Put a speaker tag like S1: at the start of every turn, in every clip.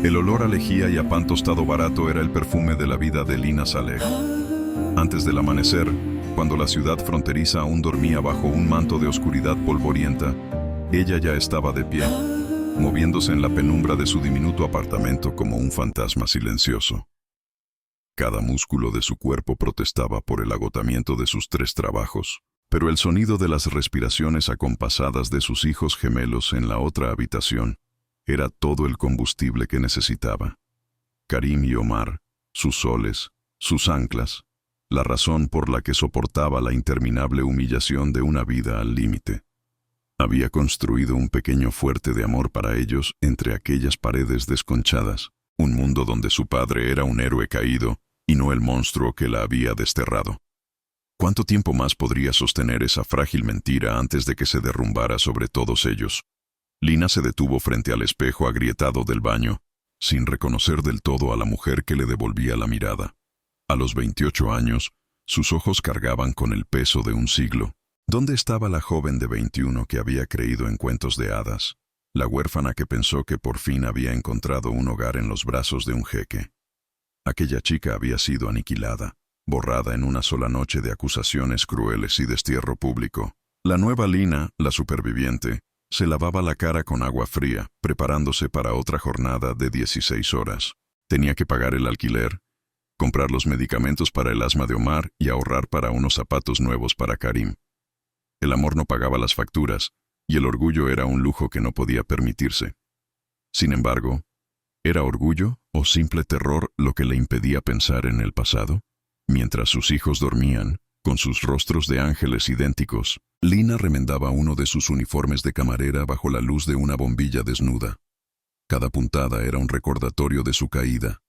S1: El olor a lejía y a pan tostado barato era el perfume de la vida de Lina Saleh. Antes del amanecer, cuando la ciudad fronteriza aún dormía bajo un manto de oscuridad polvorienta, ella ya estaba de pie, moviéndose en la penumbra de su diminuto apartamento como un fantasma silencioso. Cada músculo de su cuerpo protestaba por el agotamiento de sus 3 trabajos, pero el sonido de las respiraciones acompasadas de sus hijos gemelos en la otra habitación era todo el combustible que necesitaba. Karim y Omar, sus soles, sus anclas, la razón por la que soportaba la interminable humillación de una vida al límite. Había construido un pequeño fuerte de amor para ellos entre aquellas paredes desconchadas, un mundo donde su padre era un héroe caído y no el monstruo que la había desterrado. ¿Cuánto tiempo más podría sostener esa frágil mentira antes de que se derrumbara sobre todos ellos? Lina se detuvo frente al espejo agrietado del baño, sin reconocer del todo a la mujer que le devolvía la mirada. A los 28 años, sus ojos cargaban con el peso de un siglo. ¿Dónde estaba la joven de 21 que había creído en cuentos de hadas? La huérfana que pensó que por fin había encontrado un hogar en los brazos de un jeque. Aquella chica había sido aniquilada, borrada en una sola noche de acusaciones crueles y destierro público. La nueva Lina, la superviviente, se lavaba la cara con agua fría, preparándose para otra jornada de 16 horas. Tenía que pagar el alquiler, comprar los medicamentos para el asma de Omar y ahorrar para unos zapatos nuevos para Karim. El amor no pagaba las facturas, y el orgullo era un lujo que no podía permitirse. Sin embargo, ¿era orgullo o simple terror lo que le impedía pensar en el pasado? Mientras sus hijos dormían, con sus rostros de ángeles idénticos, Lina remendaba uno de sus uniformes de camarera bajo la luz de una bombilla desnuda. Cada puntada era un recordatorio de su caída.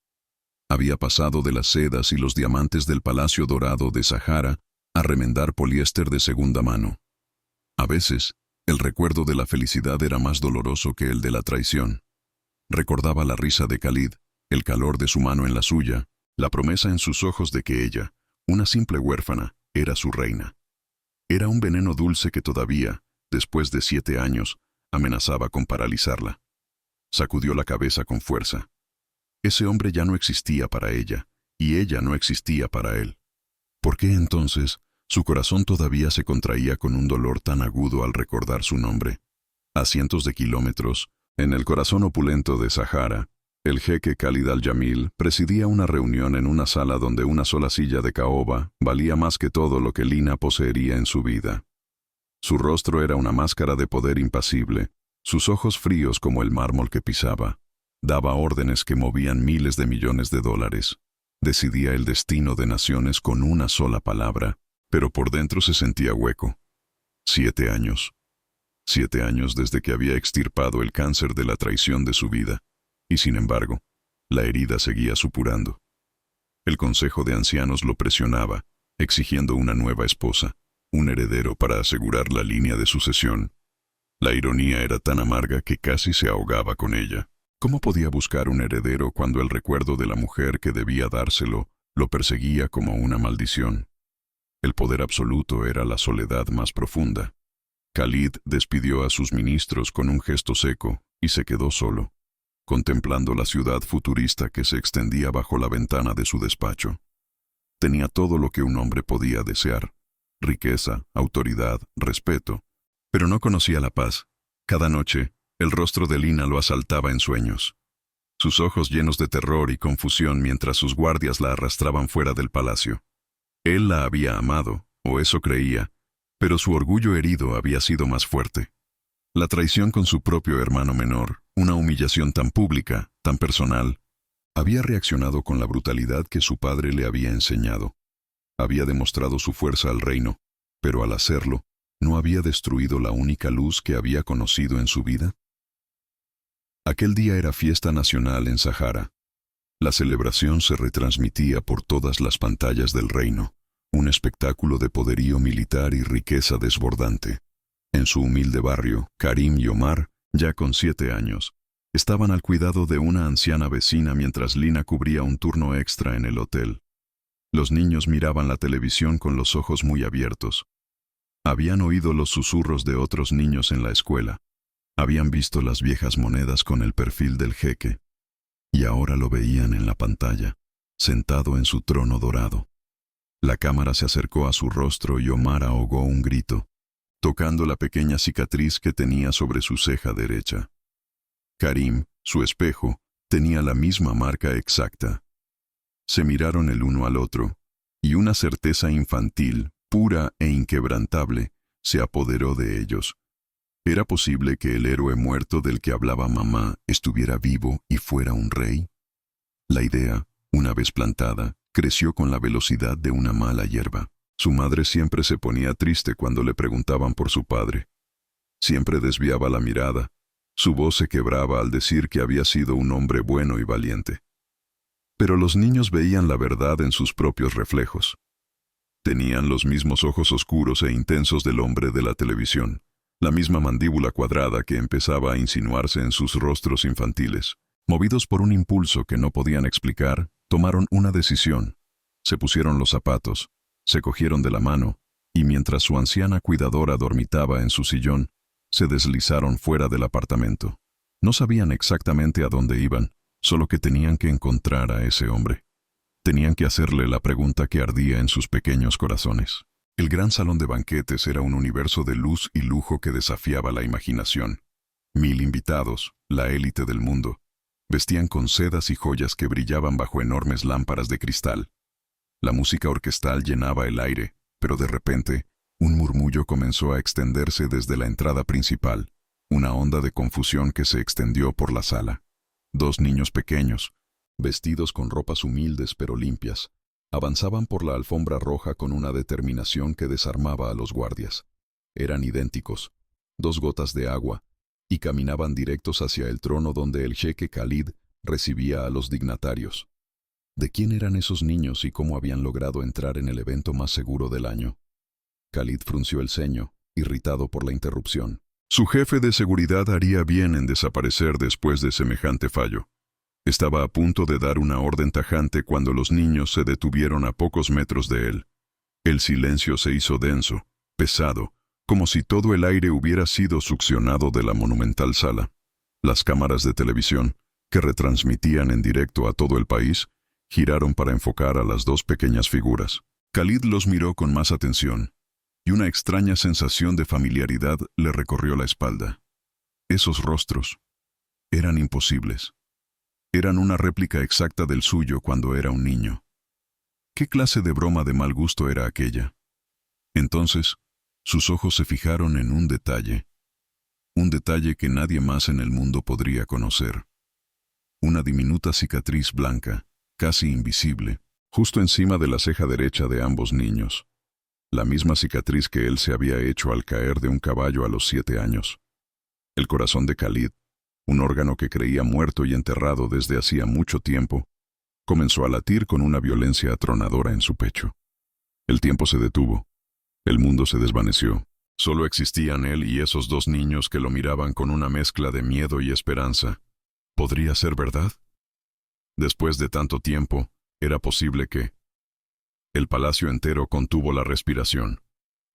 S1: Había pasado de las sedas y los diamantes del Palacio Dorado de Sahara a remendar poliéster de segunda mano. A veces, el recuerdo de la felicidad era más doloroso que el de la traición. Recordaba la risa de Khalid, el calor de su mano en la suya, la promesa en sus ojos de que ella, una simple huérfana, era su reina. Era un veneno dulce que todavía, después de 7 años, amenazaba con paralizarla. Sacudió la cabeza con fuerza. Ese hombre ya no existía para ella, y ella no existía para él. ¿Por qué entonces su corazón todavía se contraía con un dolor tan agudo al recordar su nombre? A cientos de kilómetros, en el corazón opulento de Sahara, el jeque Khalid al-Jamil presidía una reunión en una sala donde una sola silla de caoba valía más que todo lo que Lina poseería en su vida. Su rostro era una máscara de poder impasible, sus ojos fríos como el mármol que pisaba. Daba órdenes que movían miles de millones de dólares. Decidía el destino de naciones con una sola palabra, pero por dentro se sentía hueco. 7 años. 7 años desde que había extirpado el cáncer de la traición de su vida. Y sin embargo, la herida seguía supurando. El Consejo de Ancianos lo presionaba, exigiendo una nueva esposa, un heredero para asegurar la línea de sucesión. La ironía era tan amarga que casi se ahogaba con ella. ¿Cómo podía buscar un heredero cuando el recuerdo de la mujer que debía dárselo lo perseguía como una maldición? El poder absoluto era la soledad más profunda. Khalid despidió a sus ministros con un gesto seco y se quedó solo, contemplando la ciudad futurista que se extendía bajo la ventana de su despacho. Tenía todo lo que un hombre podía desear: riqueza, autoridad, respeto, pero no conocía la paz. Cada noche, el rostro de Lina lo asaltaba en sueños, sus ojos llenos de terror y confusión mientras sus guardias la arrastraban fuera del palacio. Él la había amado, o eso creía, pero su orgullo herido había sido más fuerte. La traición con su propio hermano menor, una humillación tan pública, tan personal, había reaccionado con la brutalidad que su padre le había enseñado. Había demostrado su fuerza al reino, pero al hacerlo, ¿no había destruido la única luz que había conocido en su vida? Aquel día era fiesta nacional en Sahara. La celebración se retransmitía por todas las pantallas del reino, un espectáculo de poderío militar y riqueza desbordante. En su humilde barrio, Karim y Omar, ya con 7 años, estaban al cuidado de una anciana vecina mientras Lina cubría un turno extra en el hotel. Los niños miraban la televisión con los ojos muy abiertos. Habían oído los susurros de otros niños en la escuela. Habían visto las viejas monedas con el perfil del jeque. y ahora lo veían en la pantalla, sentado en su trono dorado. La cámara se acercó a su rostro y Omar ahogó un grito, tocando la pequeña cicatriz que tenía sobre su ceja derecha. Karim, su espejo, tenía la misma marca exacta. Se miraron el uno al otro, y una certeza infantil, pura e inquebrantable, se apoderó de ellos. ¿Era posible que el héroe muerto del que hablaba mamá estuviera vivo y fuera un rey? La idea, una vez plantada, creció con la velocidad de una mala hierba. Su madre siempre se ponía triste cuando le preguntaban por su padre. Siempre desviaba la mirada. Su voz se quebraba al decir que había sido un hombre bueno y valiente. Pero los niños veían la verdad en sus propios reflejos. Tenían los mismos ojos oscuros e intensos del hombre de la televisión, la misma mandíbula cuadrada que empezaba a insinuarse en sus rostros infantiles. Movidos por un impulso que no podían explicar, tomaron una decisión. Se pusieron los zapatos, se cogieron de la mano, y mientras su anciana cuidadora dormitaba en su sillón, se deslizaron fuera del apartamento. No sabían exactamente a dónde iban, solo que tenían que encontrar a ese hombre. Tenían que hacerle la pregunta que ardía en sus pequeños corazones. El gran salón de banquetes era un universo de luz y lujo que desafiaba la imaginación. 1000 invitados, la élite del mundo, vestían con sedas y joyas que brillaban bajo enormes lámparas de cristal. La música orquestal llenaba el aire, pero de repente, un murmullo comenzó a extenderse desde la entrada principal, una onda de confusión que se extendió por la sala. 2 niños pequeños, vestidos con ropas humildes pero limpias, avanzaban por la alfombra roja con una determinación que desarmaba a los guardias. Eran idénticos, 2 gotas de agua, y caminaban directos hacia el trono donde el jeque Khalid recibía a los dignatarios. ¿De quién eran esos niños y cómo habían logrado entrar en el evento más seguro del año? Khalid frunció el ceño, irritado por la interrupción. Su jefe de seguridad haría bien en desaparecer después de semejante fallo. Estaba a punto de dar una orden tajante cuando los niños se detuvieron a pocos metros de él. El silencio se hizo denso, pesado, como si todo el aire hubiera sido succionado de la monumental sala. Las cámaras de televisión, que retransmitían en directo a todo el país, giraron para enfocar a las 2 pequeñas figuras. Khalid los miró con más atención, y una extraña sensación de familiaridad le recorrió la espalda. Esos rostros eran imposibles. Eran una réplica exacta del suyo cuando era un niño. ¿Qué clase de broma de mal gusto era aquella? Entonces, sus ojos se fijaron en un detalle que nadie más en el mundo podría conocer. Una diminuta cicatriz blanca, casi invisible, justo encima de la ceja derecha de ambos niños. La misma cicatriz que él se había hecho al caer de un caballo a los 7 años. El corazón de Khalid, un órgano que creía muerto y enterrado desde hacía mucho tiempo, comenzó a latir con una violencia atronadora en su pecho. El tiempo se detuvo. El mundo se desvaneció. Solo existían él y esos 2 niños que lo miraban con una mezcla de miedo y esperanza. ¿Podría ser verdad? Después de tanto tiempo, era posible que... El palacio entero contuvo la respiración.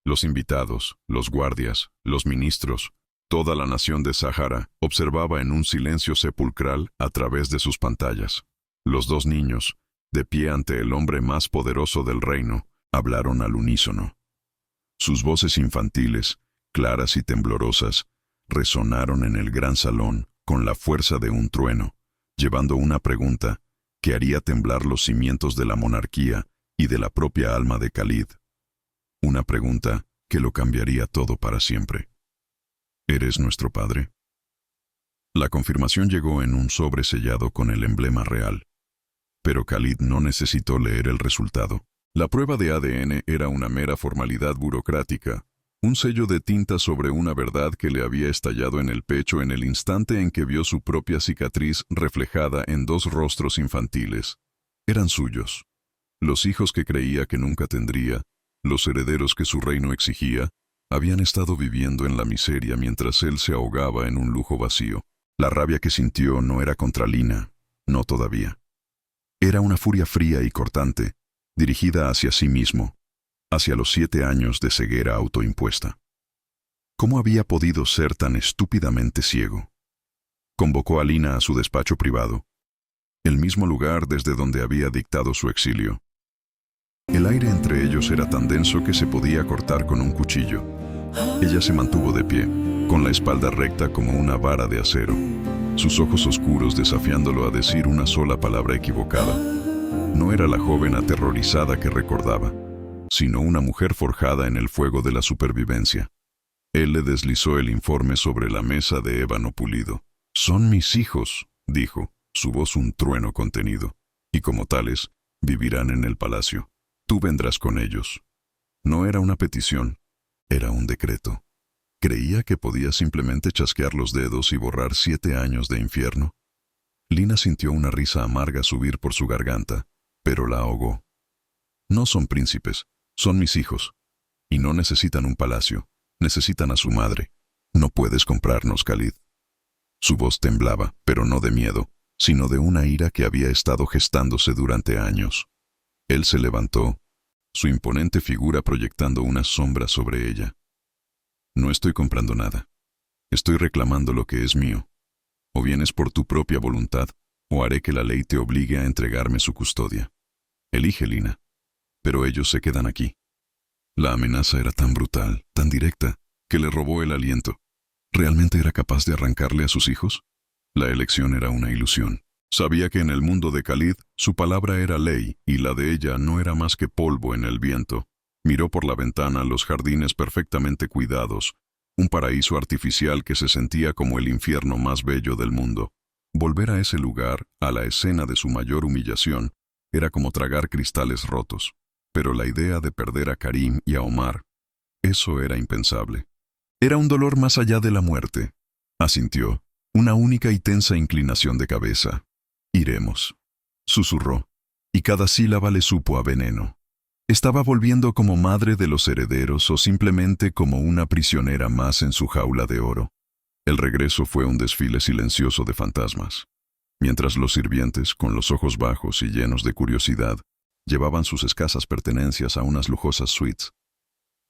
S1: Los invitados, los guardias, los ministros, toda la nación de Sahara observaba en un silencio sepulcral a través de sus pantallas. Los 2 niños, de pie ante el hombre más poderoso del reino, hablaron al unísono. Sus voces infantiles, claras y temblorosas, resonaron en el gran salón con la fuerza de un trueno, llevando una pregunta que haría temblar los cimientos de la monarquía y de la propia alma de Khalid. Una pregunta que lo cambiaría todo para siempre. ¿Eres nuestro padre? La confirmación llegó en un sobre sellado con el emblema real. Pero Khalid no necesitó leer el resultado. La prueba de ADN era una mera formalidad burocrática, un sello de tinta sobre una verdad que le había estallado en el pecho en el instante en que vio su propia cicatriz reflejada en 2 rostros infantiles. Eran suyos. Los hijos que creía que nunca tendría, los herederos que su reino exigía, habían estado viviendo en la miseria mientras él se ahogaba en un lujo vacío. La rabia que sintió no era contra Lina, no todavía. Era una furia fría y cortante, dirigida hacia sí mismo, hacia los 7 años de ceguera autoimpuesta. ¿Cómo había podido ser tan estúpidamente ciego? Convocó a Lina a su despacho privado. el mismo lugar desde donde había dictado su exilio. El aire entre ellos era tan denso que se podía cortar con un cuchillo. Ella se mantuvo de pie, con la espalda recta como una vara de acero, sus ojos oscuros desafiándolo a decir una sola palabra equivocada. No era la joven aterrorizada que recordaba, sino una mujer forjada en el fuego de la supervivencia. Él le deslizó el informe sobre la mesa de ébano pulido. «Son mis hijos», dijo, su voz un trueno contenido, «y como tales, vivirán en el palacio. Tú vendrás con ellos». No era una petición, era un decreto. ¿Creía que podía simplemente chasquear los dedos y borrar 7 años de infierno? Lina sintió una risa amarga subir por su garganta, pero la ahogó. «No son príncipes, son mis hijos. Y no necesitan un palacio, necesitan a su madre. No puedes comprarnos, Khalid». Su voz temblaba, pero no de miedo, sino de una ira que había estado gestándose durante años. Él se levantó, su imponente figura proyectando una sombra sobre ella. «No estoy comprando nada. Estoy reclamando lo que es mío. O vienes por tu propia voluntad, o haré que la ley te obligue a entregarme su custodia. Elige, Lina. Pero ellos se quedan aquí». La amenaza era tan brutal, tan directa, que le robó el aliento. ¿Realmente era capaz de arrancarle a sus hijos? La elección era una ilusión. Sabía que en el mundo de Khalid, su palabra era ley, y la de ella no era más que polvo en el viento. Miró por la ventana los jardines perfectamente cuidados, un paraíso artificial que se sentía como el infierno más bello del mundo. Volver a ese lugar, a la escena de su mayor humillación, era como tragar cristales rotos. Pero la idea de perder a Karim y a Omar, eso era impensable. Era un dolor más allá de la muerte. Asintió, una única y tensa inclinación de cabeza. «Iremos», susurró, y cada sílaba le supo a veneno. ¿Estaba volviendo como madre de los herederos o simplemente como una prisionera más en su jaula de oro? El regreso fue un desfile silencioso de fantasmas. Mientras los sirvientes, con los ojos bajos y llenos de curiosidad, llevaban sus escasas pertenencias a unas lujosas suites,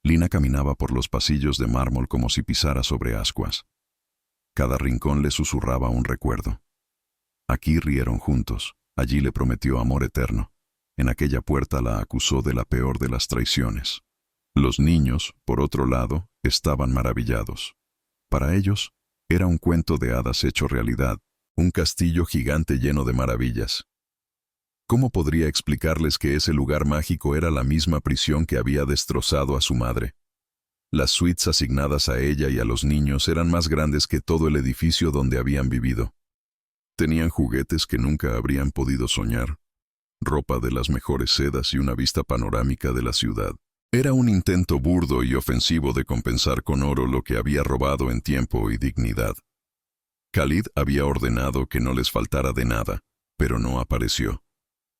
S1: Lina caminaba por los pasillos de mármol como si pisara sobre ascuas. Cada rincón le susurraba un recuerdo. Aquí rieron juntos, allí le prometió amor eterno. En aquella puerta la acusó de la peor de las traiciones. Los niños, por otro lado, estaban maravillados. Para ellos, era un cuento de hadas hecho realidad, un castillo gigante lleno de maravillas. ¿Cómo podría explicarles que ese lugar mágico era la misma prisión que había destrozado a su madre? Las suites asignadas a ella y a los niños eran más grandes que todo el edificio donde habían vivido. Tenían juguetes que nunca habrían podido soñar, ropa de las mejores sedas y una vista panorámica de la ciudad. Era un intento burdo y ofensivo de compensar con oro lo que había robado en tiempo y dignidad. Khalid había ordenado que no les faltara de nada, pero no apareció.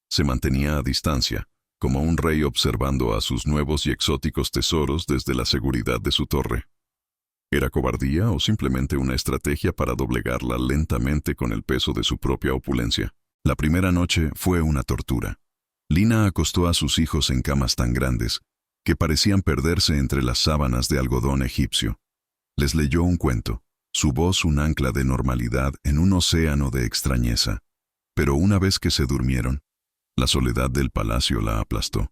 S1: Se mantenía a distancia, como un rey observando a sus nuevos y exóticos tesoros desde la seguridad de su torre. ¿Era cobardía o simplemente una estrategia para doblegarla lentamente con el peso de su propia opulencia? La primera noche fue una tortura. Lina acostó a sus hijos en camas tan grandes que parecían perderse entre las sábanas de algodón egipcio. Les leyó un cuento, su voz un ancla de normalidad en un océano de extrañeza. Pero una vez que se durmieron, la soledad del palacio la aplastó.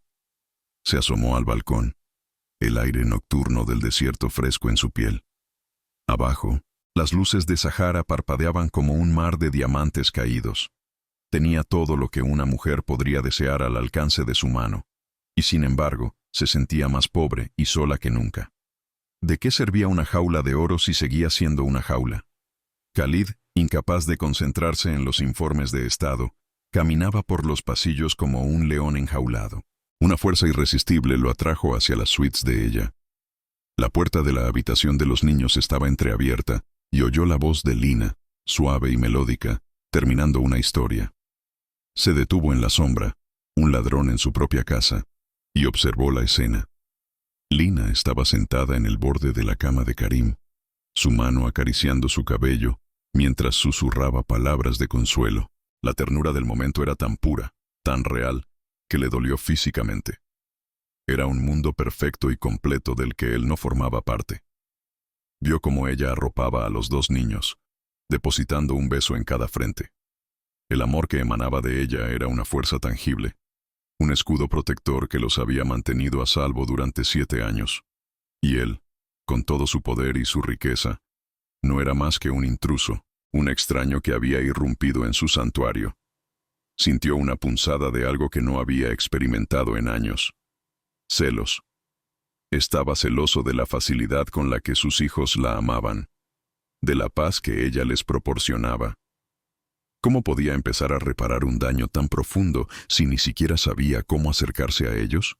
S1: Se asomó al balcón, el aire nocturno del desierto fresco en su piel. Abajo, las luces de Sahara parpadeaban como un mar de diamantes caídos. Tenía todo lo que una mujer podría desear al alcance de su mano, y sin embargo, se sentía más pobre y sola que nunca. ¿De qué servía una jaula de oro si seguía siendo una jaula? Khalid, incapaz de concentrarse en los informes de Estado, caminaba por los pasillos como un león enjaulado. Una fuerza irresistible lo atrajo hacia las suites de ella. La puerta de la habitación de los niños estaba entreabierta y oyó la voz de Lina, suave y melódica, terminando una historia. Se detuvo en la sombra, un ladrón en su propia casa, y observó la escena. Lina estaba sentada en el borde de la cama de Karim, su mano acariciando su cabello, mientras susurraba palabras de consuelo. La ternura del momento era tan pura, tan real, que le dolió físicamente. Era un mundo perfecto y completo del que él no formaba parte. Vio cómo ella arropaba a los 2 niños, depositando un beso en cada frente. El amor que emanaba de ella era una fuerza tangible, un escudo protector que los había mantenido a salvo durante 7 años. Y él, con todo su poder y su riqueza, no era más que un intruso, un extraño que había irrumpido en su santuario. Sintió una punzada de algo que no había experimentado en años. Celos. Estaba celoso de la facilidad con la que sus hijos la amaban, de la paz que ella les proporcionaba. ¿Cómo podía empezar a reparar un daño tan profundo si ni siquiera sabía cómo acercarse a ellos?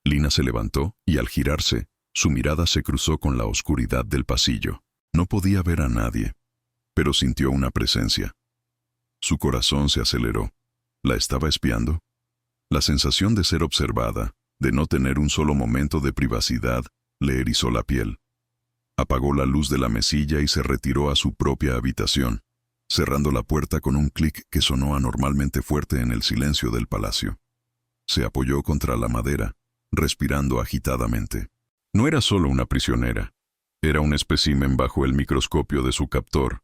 S1: Lina se levantó y al girarse, su mirada se cruzó con la oscuridad del pasillo. No podía ver a nadie, pero sintió una presencia. Su corazón se aceleró. ¿La estaba espiando? La sensación de ser observada, de no tener un solo momento de privacidad, le erizó la piel. Apagó la luz de la mesilla y se retiró a su propia habitación, cerrando la puerta con un clic que sonó anormalmente fuerte en el silencio del palacio. Se apoyó contra la madera, respirando agitadamente. No era solo una prisionera, era un espécimen bajo el microscopio de su captor.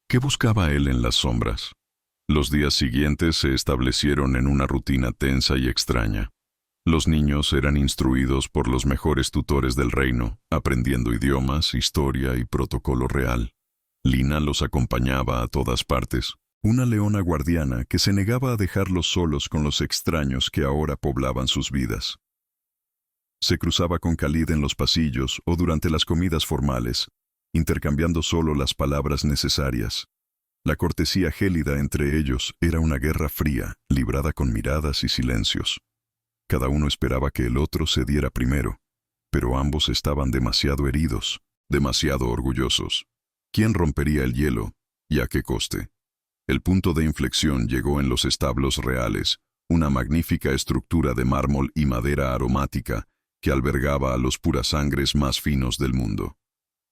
S1: ¿Qué buscaba él en las sombras? Los días siguientes se establecieron en una rutina tensa y extraña. Los niños eran instruidos por los mejores tutores del reino, aprendiendo idiomas, historia y protocolo real. Lina los acompañaba a todas partes, una leona guardiana que se negaba a dejarlos solos con los extraños que ahora poblaban sus vidas. Se cruzaba con Khalid en los pasillos o durante las comidas formales, intercambiando solo las palabras necesarias. La cortesía gélida entre ellos era una guerra fría, librada con miradas y silencios. Cada uno esperaba que el otro cediera primero, pero ambos estaban demasiado heridos, demasiado orgullosos. ¿Quién rompería el hielo y a qué coste? El punto de inflexión llegó en los establos reales, una magnífica estructura de mármol y madera aromática que albergaba a los purasangres más finos del mundo.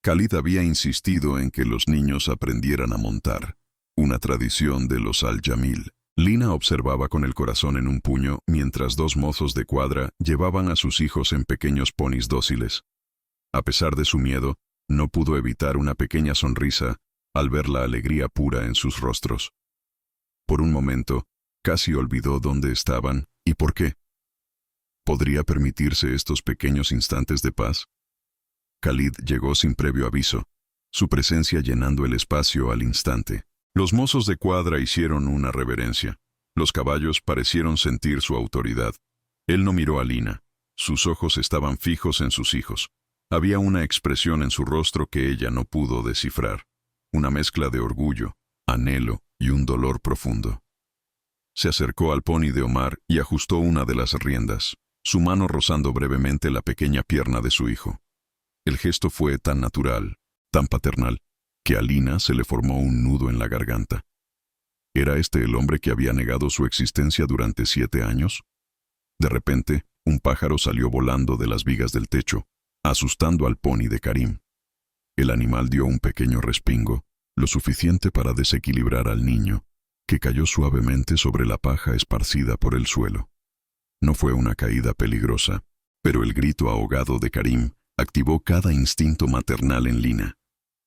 S1: Khalid había insistido en que los niños aprendieran a montar, una tradición de los Al-Jamil. Lina observaba con el corazón en un puño mientras 2 mozos de cuadra llevaban a sus hijos en pequeños ponis dóciles. A pesar de su miedo, no pudo evitar una pequeña sonrisa al ver la alegría pura en sus rostros. Por un momento, casi olvidó dónde estaban y por qué. ¿Podría permitirse estos pequeños instantes de paz? Khalid llegó sin previo aviso, su presencia llenando el espacio al instante. Los mozos de cuadra hicieron una reverencia. Los caballos parecieron sentir su autoridad. Él no miró a Lina. Sus ojos estaban fijos en sus hijos. Había una expresión en su rostro que ella no pudo descifrar. Una mezcla de orgullo, anhelo y un dolor profundo. Se acercó al poni de Omar y ajustó una de las riendas, su mano rozando brevemente la pequeña pierna de su hijo. El gesto fue tan natural, tan paternal, que a Lina se le formó un nudo en la garganta. ¿Era este el hombre que había negado su existencia durante 7 años? De repente, un pájaro salió volando de las vigas del techo, asustando al poni de Karim. El animal dio un pequeño respingo, lo suficiente para desequilibrar al niño, que cayó suavemente sobre la paja esparcida por el suelo. No fue una caída peligrosa, pero el grito ahogado de Karim activó cada instinto maternal en Lina.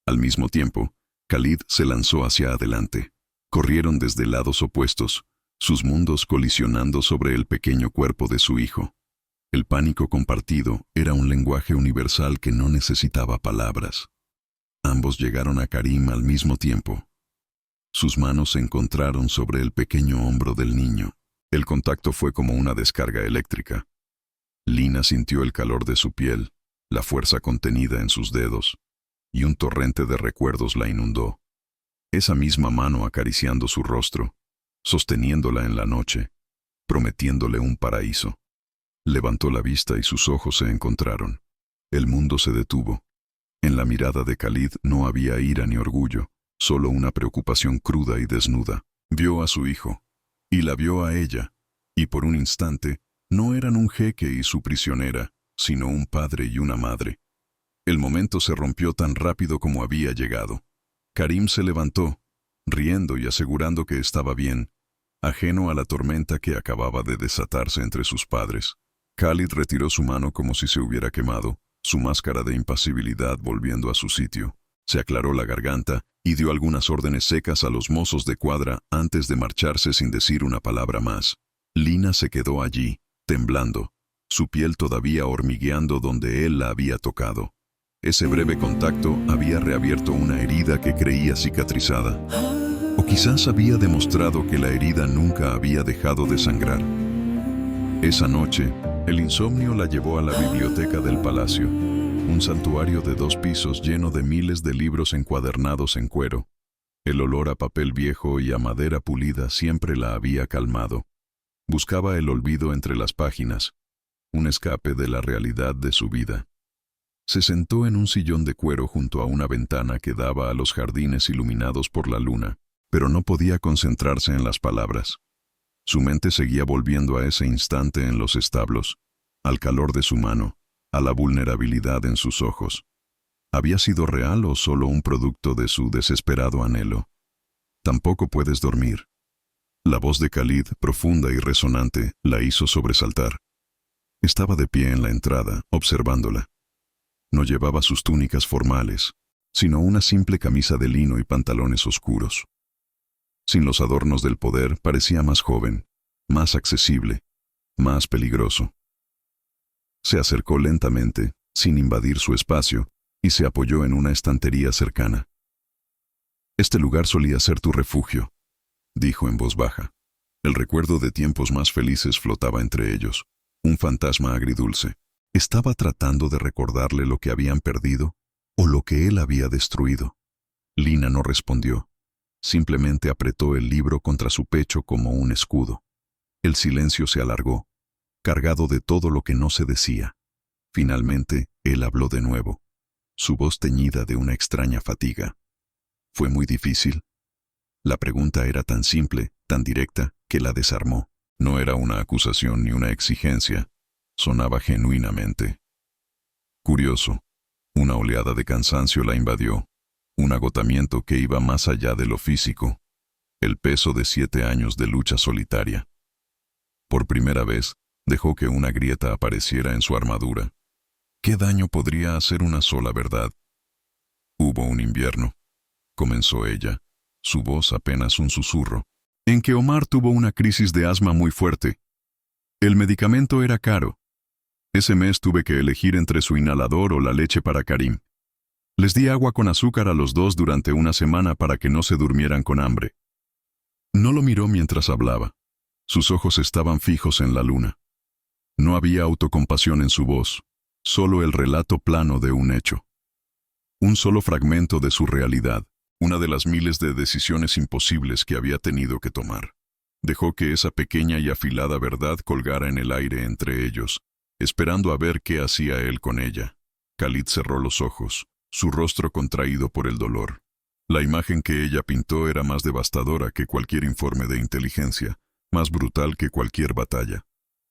S1: Al mismo tiempo, Khalid se lanzó hacia adelante. Corrieron desde lados opuestos, sus mundos colisionando sobre el pequeño cuerpo de su hijo. El pánico compartido era un lenguaje universal que no necesitaba palabras. Ambos llegaron a Karim al mismo tiempo. Sus manos se encontraron sobre el pequeño hombro del niño. El contacto fue como una descarga eléctrica. Lina sintió el calor de su piel, la fuerza contenida en sus dedos, y un torrente de recuerdos la inundó. Esa misma mano acariciando su rostro, sosteniéndola en la noche, prometiéndole un paraíso. Levantó la vista y sus ojos se encontraron. El mundo se detuvo. En la mirada de Khalid no había ira ni orgullo, solo una preocupación cruda y desnuda. Vio a su hijo, y la vio a ella, y por un instante no eran un jeque y su prisionera, sino un padre y una madre. El momento se rompió tan rápido como había llegado. Karim se levantó, riendo y asegurando que estaba bien, ajeno a la tormenta que acababa de desatarse entre sus padres. Khalid retiró su mano como si se hubiera quemado, su máscara de impasibilidad volviendo a su sitio. Se aclaró la garganta y dio algunas órdenes secas a los mozos de cuadra antes de marcharse sin decir una palabra más. Lina se quedó allí, temblando, su piel todavía hormigueando donde él la había tocado. Ese breve contacto había reabierto una herida que creía cicatrizada. O quizás había demostrado que la herida nunca había dejado de sangrar. Esa noche, el insomnio la llevó a la biblioteca del palacio, un santuario de 2 pisos lleno de miles de libros encuadernados en cuero. El olor a papel viejo y a madera pulida siempre la había calmado. Buscaba el olvido entre las páginas, un escape de la realidad de su vida. Se sentó en un sillón de cuero junto a una ventana que daba a los jardines iluminados por la luna, pero no podía concentrarse en las palabras. Su mente seguía volviendo a ese instante en los establos, al calor de su mano, a la vulnerabilidad en sus ojos. ¿Había sido real o solo un producto de su desesperado anhelo? Tampoco puedes dormir. La voz de Khalid, profunda y resonante, la hizo sobresaltar. Estaba de pie en la entrada, observándola. No llevaba sus túnicas formales, sino una simple camisa de lino y pantalones oscuros. Sin los adornos del poder, parecía más joven, más accesible, más peligroso. Se acercó lentamente, sin invadir su espacio, y se apoyó en una estantería cercana. «Este lugar solía ser tu refugio», dijo en voz baja. El recuerdo de tiempos más felices flotaba entre ellos, un fantasma agridulce. ¿Estaba tratando de recordarle lo que habían perdido o lo que él había destruido? Lina no respondió. Simplemente apretó el libro contra su pecho como un escudo. El silencio se alargó, cargado de todo lo que no se decía. Finalmente, él habló de nuevo, su voz teñida de una extraña fatiga. ¿Fue muy difícil? La pregunta era tan simple, tan directa, que la desarmó. No era una acusación ni una exigencia. Sonaba genuinamente. Curioso, una oleada de cansancio la invadió. Un agotamiento que iba más allá de lo físico, el peso de 7 años de lucha solitaria. Por primera vez, dejó que una grieta apareciera en su armadura. ¿Qué daño podría hacer una sola verdad? Hubo un invierno, comenzó ella, su voz apenas un susurro, en que Omar tuvo una crisis de asma muy fuerte. El medicamento era caro. Ese mes tuve que elegir entre su inhalador o la leche para Karim. Les di agua con azúcar a los 2 durante una semana para que no se durmieran con hambre. No lo miró mientras hablaba. Sus ojos estaban fijos en la luna. No había autocompasión en su voz, solo el relato plano de un hecho. Un solo fragmento de su realidad, una de las miles de decisiones imposibles que había tenido que tomar. Dejó que esa pequeña y afilada verdad colgara en el aire entre ellos, esperando a ver qué hacía él con ella. Khalid cerró los ojos, su rostro contraído por el dolor. La imagen que ella pintó era más devastadora que cualquier informe de inteligencia, más brutal que cualquier batalla.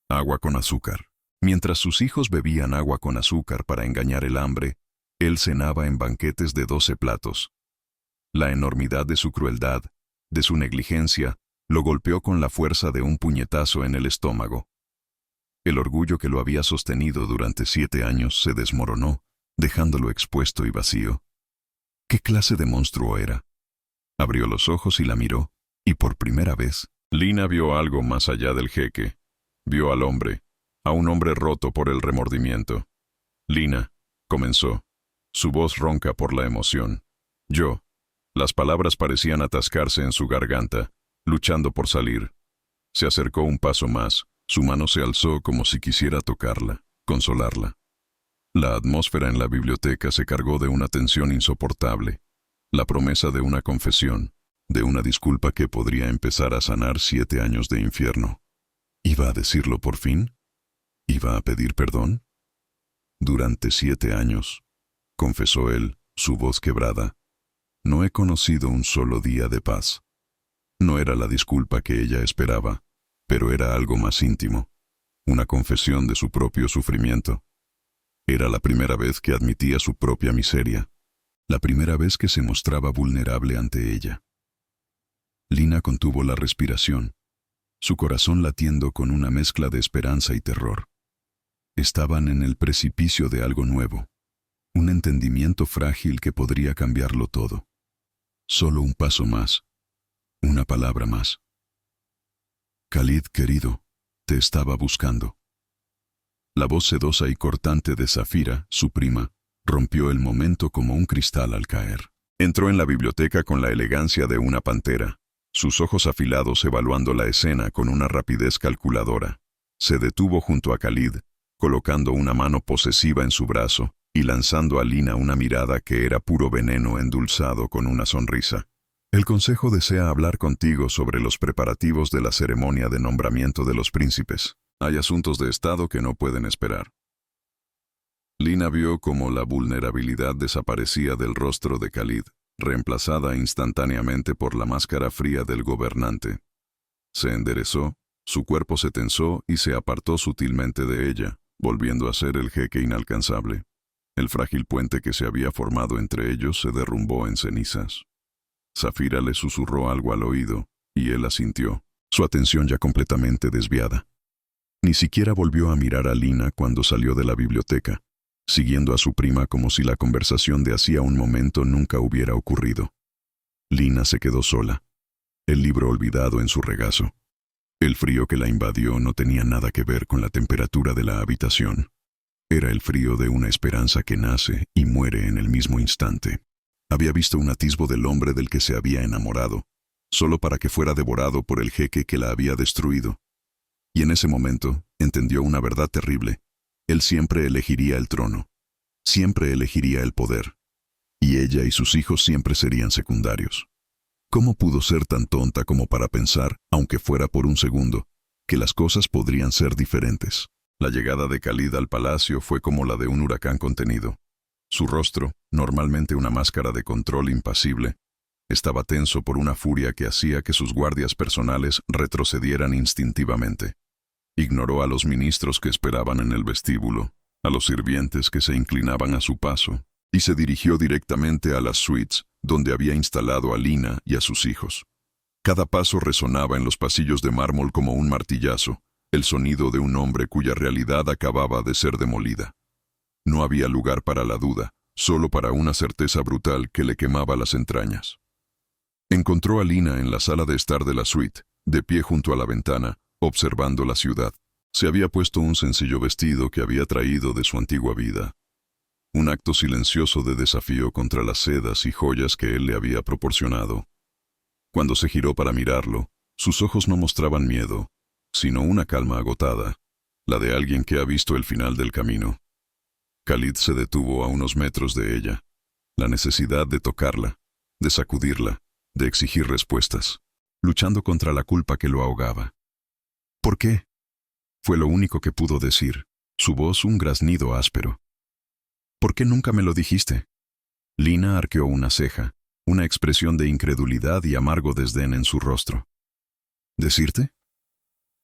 S1: Agua con azúcar. Mientras sus hijos bebían agua con azúcar para engañar el hambre, él cenaba en banquetes de 12 platos. La enormidad de su crueldad, de su negligencia, lo golpeó con la fuerza de un puñetazo en el estómago. El orgullo que lo había sostenido durante 7 años se desmoronó, dejándolo expuesto y vacío. ¿Qué clase de monstruo era? Abrió los ojos y la miró, y por primera vez, Lina vio algo más allá del jeque. Vio al hombre, a un hombre roto por el remordimiento. Lina, comenzó, su voz ronca por la emoción. Yo. Las palabras parecían atascarse en su garganta, luchando por salir. Se acercó un paso más, su mano se alzó como si quisiera tocarla, consolarla. La atmósfera en la biblioteca se cargó de una tensión insoportable, la promesa de una confesión, de una disculpa que podría empezar a sanar 7 años de infierno. ¿Iba a decirlo por fin? ¿Iba a pedir perdón? Durante 7 años, confesó él, su voz quebrada, no he conocido un solo día de paz. No era la disculpa que ella esperaba, pero era algo más íntimo, una confesión de su propio sufrimiento. Era la primera vez que admitía su propia miseria, la primera vez que se mostraba vulnerable ante ella. Lina contuvo la respiración, su corazón latiendo con una mezcla de esperanza y terror. Estaban en el precipicio de algo nuevo, un entendimiento frágil que podría cambiarlo todo. Solo un paso más, una palabra más. Khalid, querido, te estaba buscando. La voz sedosa y cortante de Zafira, su prima, rompió el momento como un cristal al caer. Entró en la biblioteca con la elegancia de una pantera, sus ojos afilados evaluando la escena con una rapidez calculadora. Se detuvo junto a Khalid, colocando una mano posesiva en su brazo y lanzando a Lina una mirada que era puro veneno endulzado con una sonrisa. El consejo desea hablar contigo sobre los preparativos de la ceremonia de nombramiento de los príncipes. Hay asuntos de estado que no pueden esperar. Lina vio cómo la vulnerabilidad desaparecía del rostro de Khalid, reemplazada instantáneamente por la máscara fría del gobernante. Se enderezó, su cuerpo se tensó y se apartó sutilmente de ella, volviendo a ser el jeque inalcanzable. El frágil puente que se había formado entre ellos se derrumbó en cenizas. Zafira le susurró algo al oído, y él asintió, su atención ya completamente desviada. Ni siquiera volvió a mirar a Lina cuando salió de la biblioteca, siguiendo a su prima como si la conversación de hacía un momento nunca hubiera ocurrido. Lina se quedó sola, el libro olvidado en su regazo. El frío que la invadió no tenía nada que ver con la temperatura de la habitación. Era el frío de una esperanza que nace y muere en el mismo instante. Había visto un atisbo del hombre del que se había enamorado, solo para que fuera devorado por el jeque que la había destruido. Y en ese momento entendió una verdad terrible. Él siempre elegiría el trono, siempre elegiría el poder, y ella y sus hijos siempre serían secundarios. ¿Cómo pudo ser tan tonta como para pensar, aunque fuera por un segundo, que las cosas podrían ser diferentes? La llegada de Khalid al palacio fue como la de un huracán contenido. Su rostro, normalmente una máscara de control impasible, estaba tenso por una furia que hacía que sus guardias personales retrocedieran instintivamente. Ignoró a los ministros que esperaban en el vestíbulo, a los sirvientes que se inclinaban a su paso, y se dirigió directamente a las suites donde había instalado a Lina y a sus hijos. Cada paso resonaba en los pasillos de mármol como un martillazo, el sonido de un hombre cuya realidad acababa de ser demolida. No había lugar para la duda, solo para una certeza brutal que le quemaba las entrañas. Encontró a Lina en la sala de estar de la suite, de pie junto a la ventana, observando la ciudad. Se había puesto un sencillo vestido que había traído de su antigua vida. Un acto silencioso de desafío contra las sedas y joyas que él le había proporcionado. Cuando se giró para mirarlo, sus ojos no mostraban miedo, sino una calma agotada, la de alguien que ha visto el final del camino. Khalid se detuvo a unos metros de ella. La necesidad de tocarla, de sacudirla, de exigir respuestas, luchando contra la culpa que lo ahogaba. ¿Por qué? Fue lo único que pudo decir, su voz un graznido áspero. ¿Por qué nunca me lo dijiste? Lina arqueó una ceja, una expresión de incredulidad y amargo desdén en su rostro. ¿Decirte?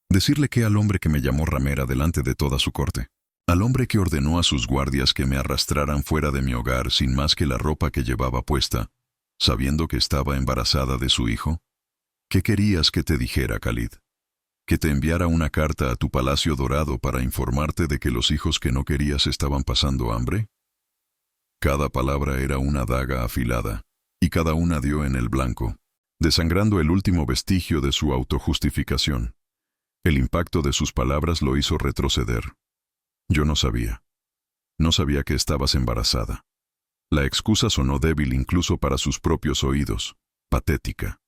S1: Decirle qué al hombre que me llamó ramera delante de toda su corte. Al hombre que ordenó a sus guardias que me arrastraran fuera de mi hogar sin más que la ropa que llevaba puesta, sabiendo que estaba embarazada de su hijo. ¿Qué querías que te dijera, Khalid? ¿Que te enviara una carta a tu palacio dorado para informarte de que los hijos que no querías estaban pasando hambre? Cada palabra era una daga afilada, y cada una dio en el blanco, desangrando el último vestigio de su autojustificación. El impacto de sus palabras lo hizo retroceder. Yo no sabía. No sabía que estabas embarazada. La excusa sonó débil incluso para sus propios oídos, patética.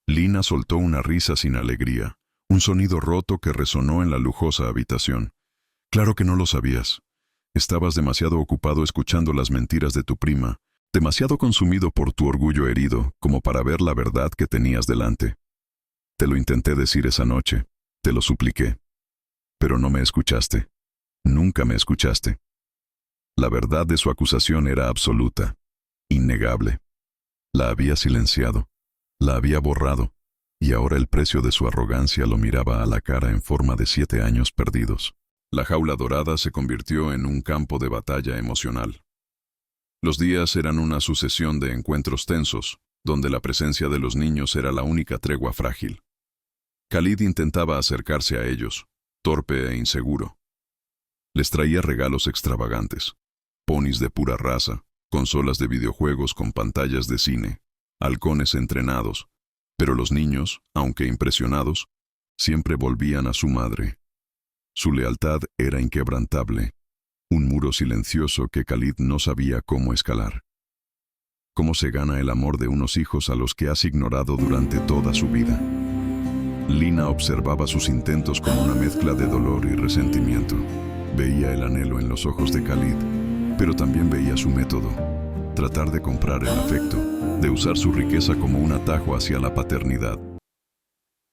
S1: Lina soltó una risa sin alegría, un sonido roto que resonó en la lujosa habitación. Claro que no lo sabías. Estabas demasiado ocupado escuchando las mentiras de tu prima, demasiado consumido por tu orgullo herido como para ver la verdad que tenías delante. Te lo intenté decir esa noche, te lo supliqué. Pero no me escuchaste. Nunca me escuchaste. La verdad de su acusación era absoluta, innegable. La había silenciado, la había borrado, y ahora el precio de su arrogancia lo miraba a la cara en forma de 7 años perdidos. La jaula dorada se convirtió en un campo de batalla emocional. Los días eran una sucesión de encuentros tensos, donde la presencia de los niños era la única tregua frágil. Khalid intentaba acercarse a ellos, torpe e inseguro. Les traía regalos extravagantes, ponis de pura raza, consolas de videojuegos con pantallas de cine, halcones entrenados, pero los niños, aunque impresionados, siempre volvían a su madre. Su lealtad era inquebrantable, un muro silencioso que Khalid no sabía cómo escalar. ¿Cómo se gana el amor de unos hijos a los que has ignorado durante toda su vida? Lina observaba sus intentos con una mezcla de dolor y resentimiento. Veía el anhelo en los ojos de Khalid, pero también veía su método: tratar de comprar el afecto, de usar su riqueza como un atajo hacia la paternidad.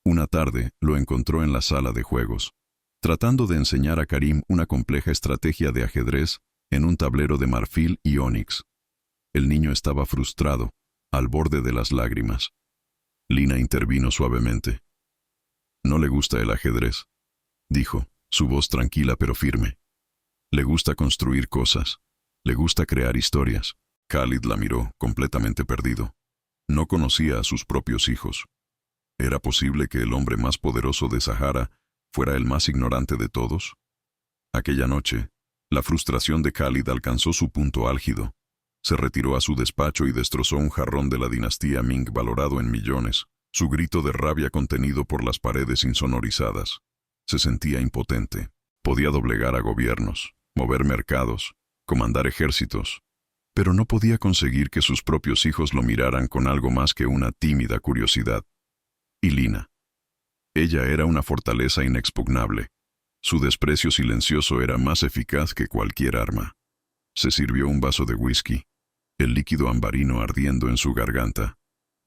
S1: Una tarde lo encontró en la sala de juegos, tratando de enseñar a Karim una compleja estrategia de ajedrez en un tablero de marfil y ónix. El niño estaba frustrado, al borde de las lágrimas. Lina intervino suavemente. «No le gusta el ajedrez», dijo, su voz tranquila pero firme. «Le gusta construir cosas. Le gusta crear historias». Khalid la miró, completamente perdido. No conocía a sus propios hijos. ¿Era posible que el hombre más poderoso de Sahara fuera el más ignorante de todos? Aquella noche, la frustración de Khalid alcanzó su punto álgido. Se retiró a su despacho y destrozó un jarrón de la dinastía Ming valorado en millones, su grito de rabia contenido por las paredes insonorizadas. Se sentía impotente. Podía doblegar a gobiernos, mover mercados, comandar ejércitos, pero no podía conseguir que sus propios hijos lo miraran con algo más que una tímida curiosidad. Y Lina. Ella era una fortaleza inexpugnable. Su desprecio silencioso era más eficaz que cualquier arma. Se sirvió un vaso de whisky, el líquido ambarino ardiendo en su garganta,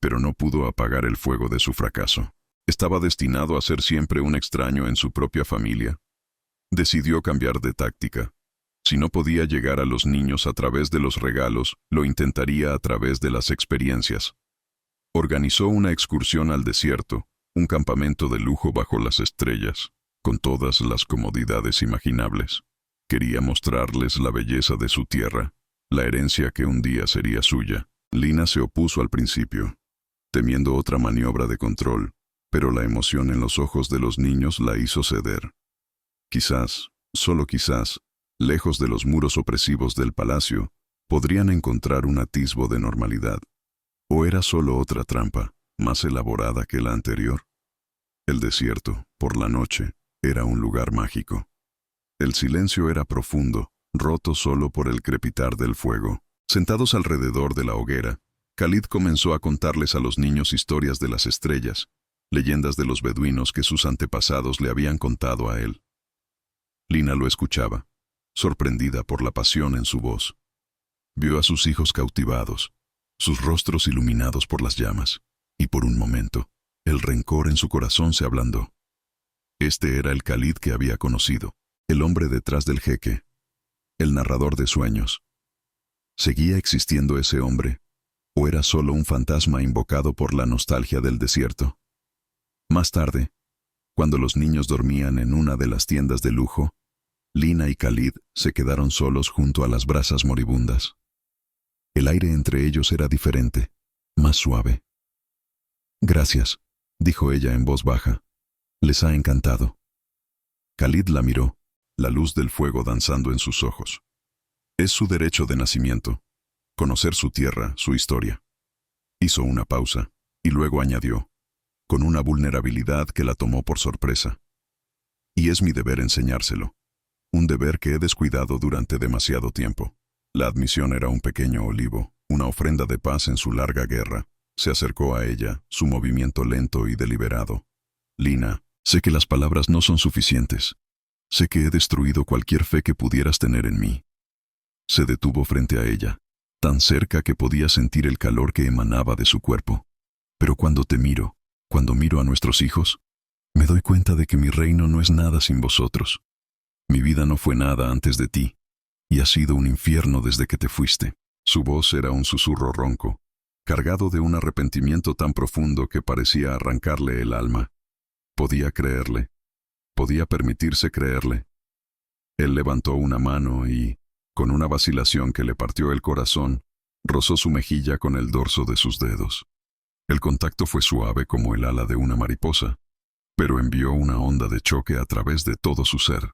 S1: pero no pudo apagar el fuego de su fracaso. Estaba destinado a ser siempre un extraño en su propia familia. Decidió cambiar de táctica. Si no podía llegar a los niños a través de los regalos, lo intentaría a través de las experiencias. Organizó una excursión al desierto, un campamento de lujo bajo las estrellas, con todas las comodidades imaginables. Quería mostrarles la belleza de su tierra, la herencia que un día sería suya. Lina se opuso al principio, temiendo otra maniobra de control, pero la emoción en los ojos de los niños la hizo ceder. Quizás, solo quizás, lejos de los muros opresivos del palacio, podrían encontrar un atisbo de normalidad. ¿O era solo otra trampa, más elaborada que la anterior? El desierto, por la noche, era un lugar mágico. El silencio era profundo, roto solo por el crepitar del fuego. Sentados alrededor de la hoguera, Khalid comenzó a contarles a los niños historias de las estrellas, leyendas de los beduinos que sus antepasados le habían contado a él. Lina lo escuchaba, sorprendida por la pasión en su voz. Vio a sus hijos cautivados, sus rostros iluminados por las llamas, y por un momento, el rencor en su corazón se ablandó. Este era el Khalid que había conocido, el hombre detrás del jeque, el narrador de sueños. ¿Seguía existiendo ese hombre, o era solo un fantasma invocado por la nostalgia del desierto? Más tarde, cuando los niños dormían en una de las tiendas de lujo, Lina y Khalid se quedaron solos junto a las brasas moribundas. El aire entre ellos era diferente, más suave. «Gracias», dijo ella en voz baja. «Les ha encantado». Khalid la miró, la luz del fuego danzando en sus ojos. Es su derecho de nacimiento, conocer su tierra, su historia. Hizo una pausa, y luego añadió, con una vulnerabilidad que la tomó por sorpresa. Y es mi deber enseñárselo. Un deber que he descuidado durante demasiado tiempo. La admisión era un pequeño olivo, una ofrenda de paz en su larga guerra. Se acercó a ella, su movimiento lento y deliberado. «Lina, sé que las palabras no son suficientes. Sé que he destruido cualquier fe que pudieras tener en mí». Se detuvo frente a ella, tan cerca que podía sentir el calor que emanaba de su cuerpo. «Pero cuando miro a nuestros hijos, me doy cuenta de que mi reino no es nada sin vosotros. Mi vida no fue nada antes de ti, y ha sido un infierno desde que te fuiste». Su voz era un susurro ronco, cargado de un arrepentimiento tan profundo que parecía arrancarle el alma. Podía creerle. Podía permitirse creerle. Él levantó una mano y, con una vacilación que le partió el corazón, rozó su mejilla con el dorso de sus dedos. El contacto fue suave como el ala de una mariposa, pero envió una onda de choque a través de todo su ser.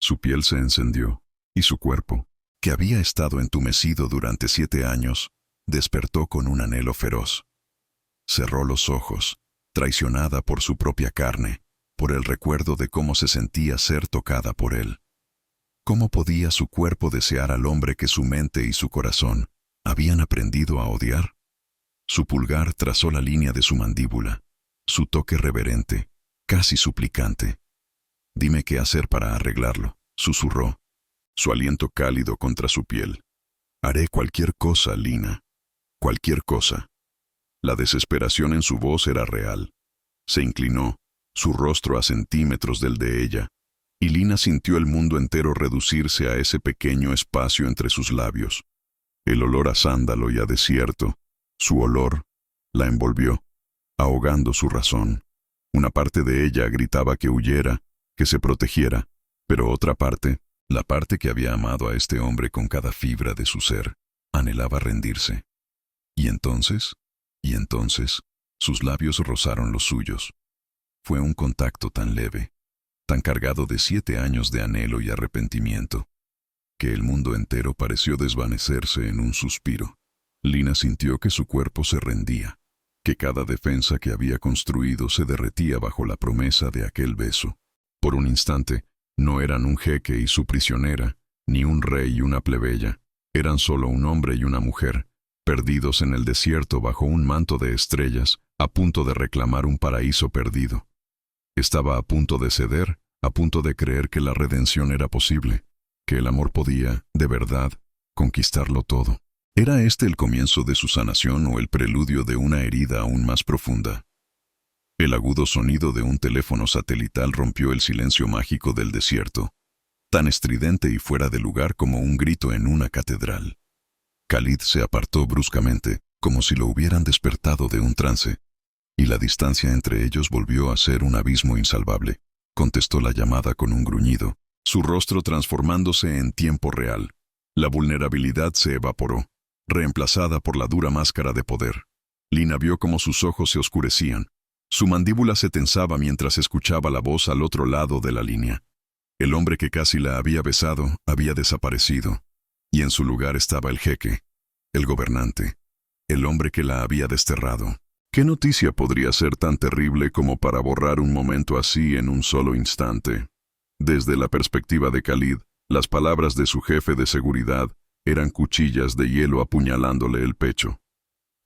S1: Su piel se encendió, y su cuerpo, que había estado entumecido durante 7 años, despertó con un anhelo feroz. Cerró los ojos, traicionada por su propia carne, por el recuerdo de cómo se sentía ser tocada por él. ¿Cómo podía su cuerpo desear al hombre que su mente y su corazón habían aprendido a odiar? Su pulgar trazó la línea de su mandíbula, su toque reverente, casi suplicante. «Dime qué hacer para arreglarlo», susurró, su aliento cálido contra su piel. «Haré cualquier cosa, Lina. Cualquier cosa». La desesperación en su voz era real. Se inclinó, su rostro a centímetros del de ella, y Lina sintió el mundo entero reducirse a ese pequeño espacio entre sus labios. El olor a sándalo y a desierto, su olor, la envolvió, ahogando su razón. Una parte de ella gritaba que huyera, que se protegiera, pero otra parte, la parte que había amado a este hombre con cada fibra de su ser, anhelaba rendirse. Y entonces, sus labios rozaron los suyos. Fue un contacto tan leve, tan cargado de 7 años de anhelo y arrepentimiento, que el mundo entero pareció desvanecerse en un suspiro. Lina sintió que su cuerpo se rendía, que cada defensa que había construido se derretía bajo la promesa de aquel beso. Por un instante, no eran un jeque y su prisionera, ni un rey y una plebeya, eran solo un hombre y una mujer, perdidos en el desierto bajo un manto de estrellas, a punto de reclamar un paraíso perdido. Estaba a punto de ceder, a punto de creer que la redención era posible, que el amor podía, de verdad, conquistarlo todo. ¿Era este el comienzo de su sanación o el preludio de una herida aún más profunda? El agudo sonido de un teléfono satelital rompió el silencio mágico del desierto, tan estridente y fuera de lugar como un grito en una catedral. Khalid se apartó bruscamente, como si lo hubieran despertado de un trance, y la distancia entre ellos volvió a ser un abismo insalvable. Contestó la llamada con un gruñido, su rostro transformándose en tiempo real. La vulnerabilidad se evaporó, reemplazada por la dura máscara de poder. Lina vio cómo sus ojos se oscurecían. Su mandíbula se tensaba mientras escuchaba la voz al otro lado de la línea. El hombre que casi la había besado había desaparecido, y en su lugar estaba el jeque, el gobernante, el hombre que la había desterrado. ¿Qué noticia podría ser tan terrible como para borrar un momento así en un solo instante? Desde la perspectiva de Khalid, las palabras de su jefe de seguridad eran cuchillas de hielo apuñalándole el pecho.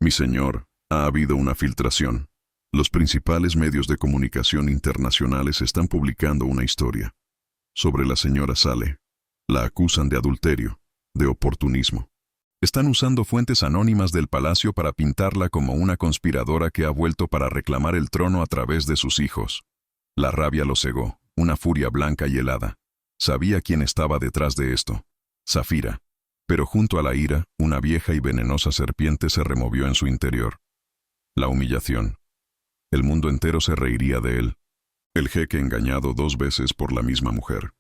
S1: «Mi señor, ha habido una filtración. Los principales medios de comunicación internacionales están publicando una historia sobre la señora Saleh. La acusan de adulterio, de oportunismo. Están usando fuentes anónimas del palacio para pintarla como una conspiradora que ha vuelto para reclamar el trono a través de sus hijos». La rabia lo cegó, una furia blanca y helada. Sabía quién estaba detrás de esto: Zafira. Pero junto a la ira, una vieja y venenosa serpiente se removió en su interior. La humillación. El mundo entero se reiría de él. El jeque engañado 2 veces por la misma mujer.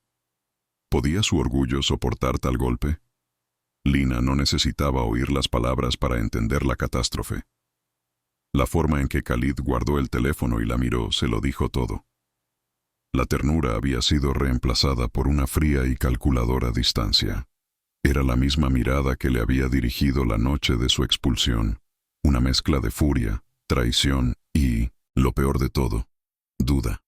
S1: ¿Podía su orgullo soportar tal golpe? Lina no necesitaba oír las palabras para entender la catástrofe. La forma en que Khalid guardó el teléfono y la miró se lo dijo todo. La ternura había sido reemplazada por una fría y calculadora distancia. Era la misma mirada que le había dirigido la noche de su expulsión, una mezcla de furia, traición y, lo peor de todo, duda.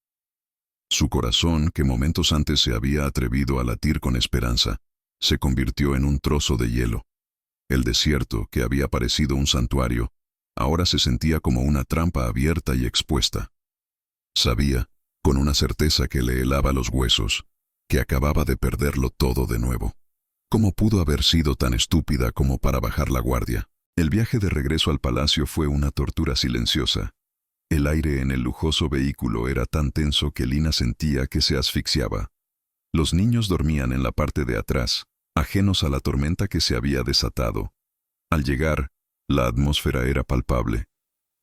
S1: Su corazón, que momentos antes se había atrevido a latir con esperanza, se convirtió en un trozo de hielo. El desierto, que había parecido un santuario, ahora se sentía como una trampa abierta y expuesta. Sabía, con una certeza que le helaba los huesos, que acababa de perderlo todo de nuevo. ¿Cómo pudo haber sido tan estúpida como para bajar la guardia? El viaje de regreso al palacio fue una tortura silenciosa. El aire en el lujoso vehículo era tan tenso que Lina sentía que se asfixiaba. Los niños dormían en la parte de atrás, ajenos a la tormenta que se había desatado. Al llegar, la atmósfera era palpable.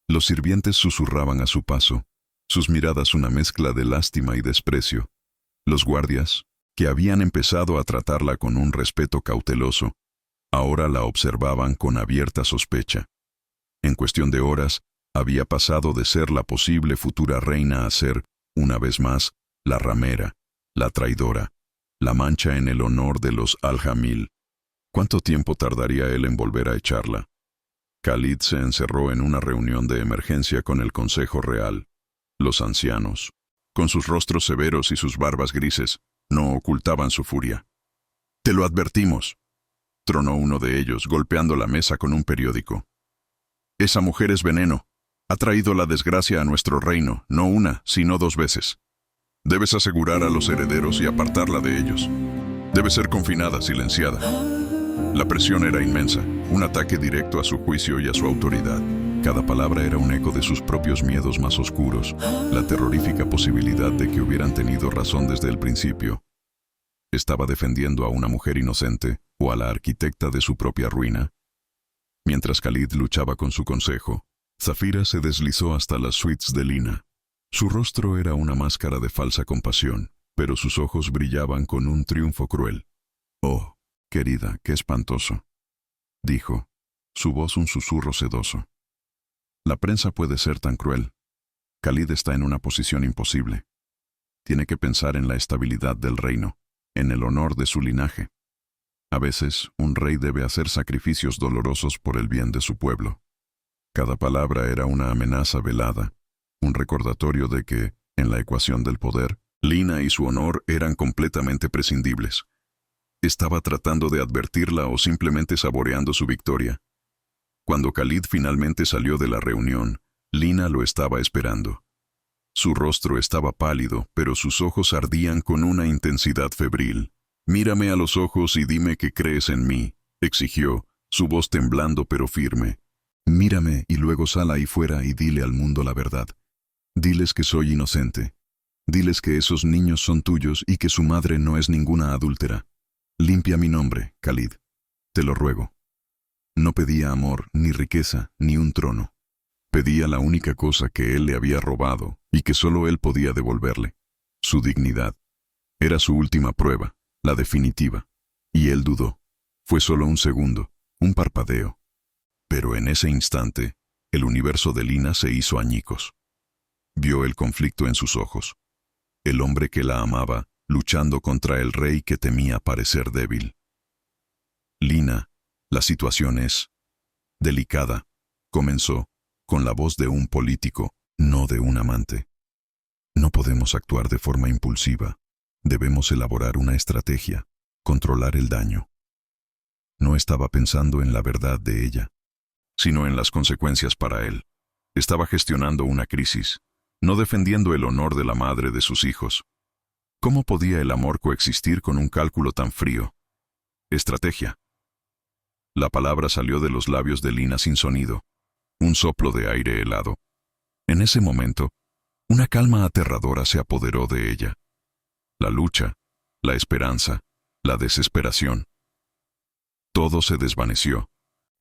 S1: Los sirvientes susurraban a su paso, sus miradas una mezcla de lástima y desprecio. Los guardias, que habían empezado a tratarla con un respeto cauteloso, ahora la observaban con abierta sospecha. En cuestión de horas, había pasado de ser la posible futura reina a ser, una vez más, la ramera, la traidora, la mancha en el honor de los Al-Jamil. ¿Cuánto tiempo tardaría él en volver a echarla? Khalid se encerró en una reunión de emergencia con el Consejo Real. Los ancianos, con sus rostros severos y sus barbas grises, no ocultaban su furia. «Te lo advertimos», tronó uno de ellos, golpeando la mesa con un periódico. «Esa mujer es veneno. Ha traído la desgracia a nuestro reino, no una, sino 2 veces. Debes asegurar a los herederos y apartarla de ellos. Debe ser confinada, silenciada». La presión era inmensa, un ataque directo a su juicio y a su autoridad. Cada palabra era un eco de sus propios miedos más oscuros, la terrorífica posibilidad de que hubieran tenido razón desde el principio. ¿Estaba defendiendo a una mujer inocente o a la arquitecta de su propia ruina? Mientras Khalid luchaba con su consejo, Zafira se deslizó hasta las suites de Lina. Su rostro era una máscara de falsa compasión, pero sus ojos brillaban con un triunfo cruel. «Oh, querida, qué espantoso», dijo, su voz un susurro sedoso. «La prensa puede ser tan cruel. Khalid está en una posición imposible. Tiene que pensar en la estabilidad del reino, en el honor de su linaje. A veces, un rey debe hacer sacrificios dolorosos por el bien de su pueblo». Cada palabra era una amenaza velada, un recordatorio de que, en la ecuación del poder, Lina y su honor eran completamente prescindibles. ¿Estaba tratando de advertirla o simplemente saboreando su victoria? Cuando Khalid finalmente salió de la reunión, Lina lo estaba esperando. Su rostro estaba pálido, pero sus ojos ardían con una intensidad febril. «Mírame a los ojos y dime que crees en mí», exigió, su voz temblando pero firme. «Mírame y luego sal ahí fuera y dile al mundo la verdad. Diles que soy inocente. Diles que esos niños son tuyos y que su madre no es ninguna adúltera. Limpia mi nombre, Khalid. Te lo ruego». No pedía amor, ni riqueza, ni un trono. Pedía la única cosa que él le había robado y que solo él podía devolverle: su dignidad. Era su última prueba, la definitiva. Y él dudó. Fue solo un segundo, un parpadeo. Pero en ese instante, el universo de Lina se hizo añicos. Vio el conflicto en sus ojos. El hombre que la amaba, luchando contra el rey que temía parecer débil. «Lina, la situación es delicada», comenzó, con la voz de un político, no de un amante. «No podemos actuar de forma impulsiva. Debemos elaborar una estrategia, controlar el daño». No estaba pensando en la verdad de ella, sino en las consecuencias para él. Estaba gestionando una crisis, no defendiendo el honor de la madre de sus hijos. ¿Cómo podía el amor coexistir con un cálculo tan frío? Estrategia. La palabra salió de los labios de Lina sin sonido, un soplo de aire helado. En ese momento, una calma aterradora se apoderó de ella. La lucha, la esperanza, la desesperación. Todo se desvaneció,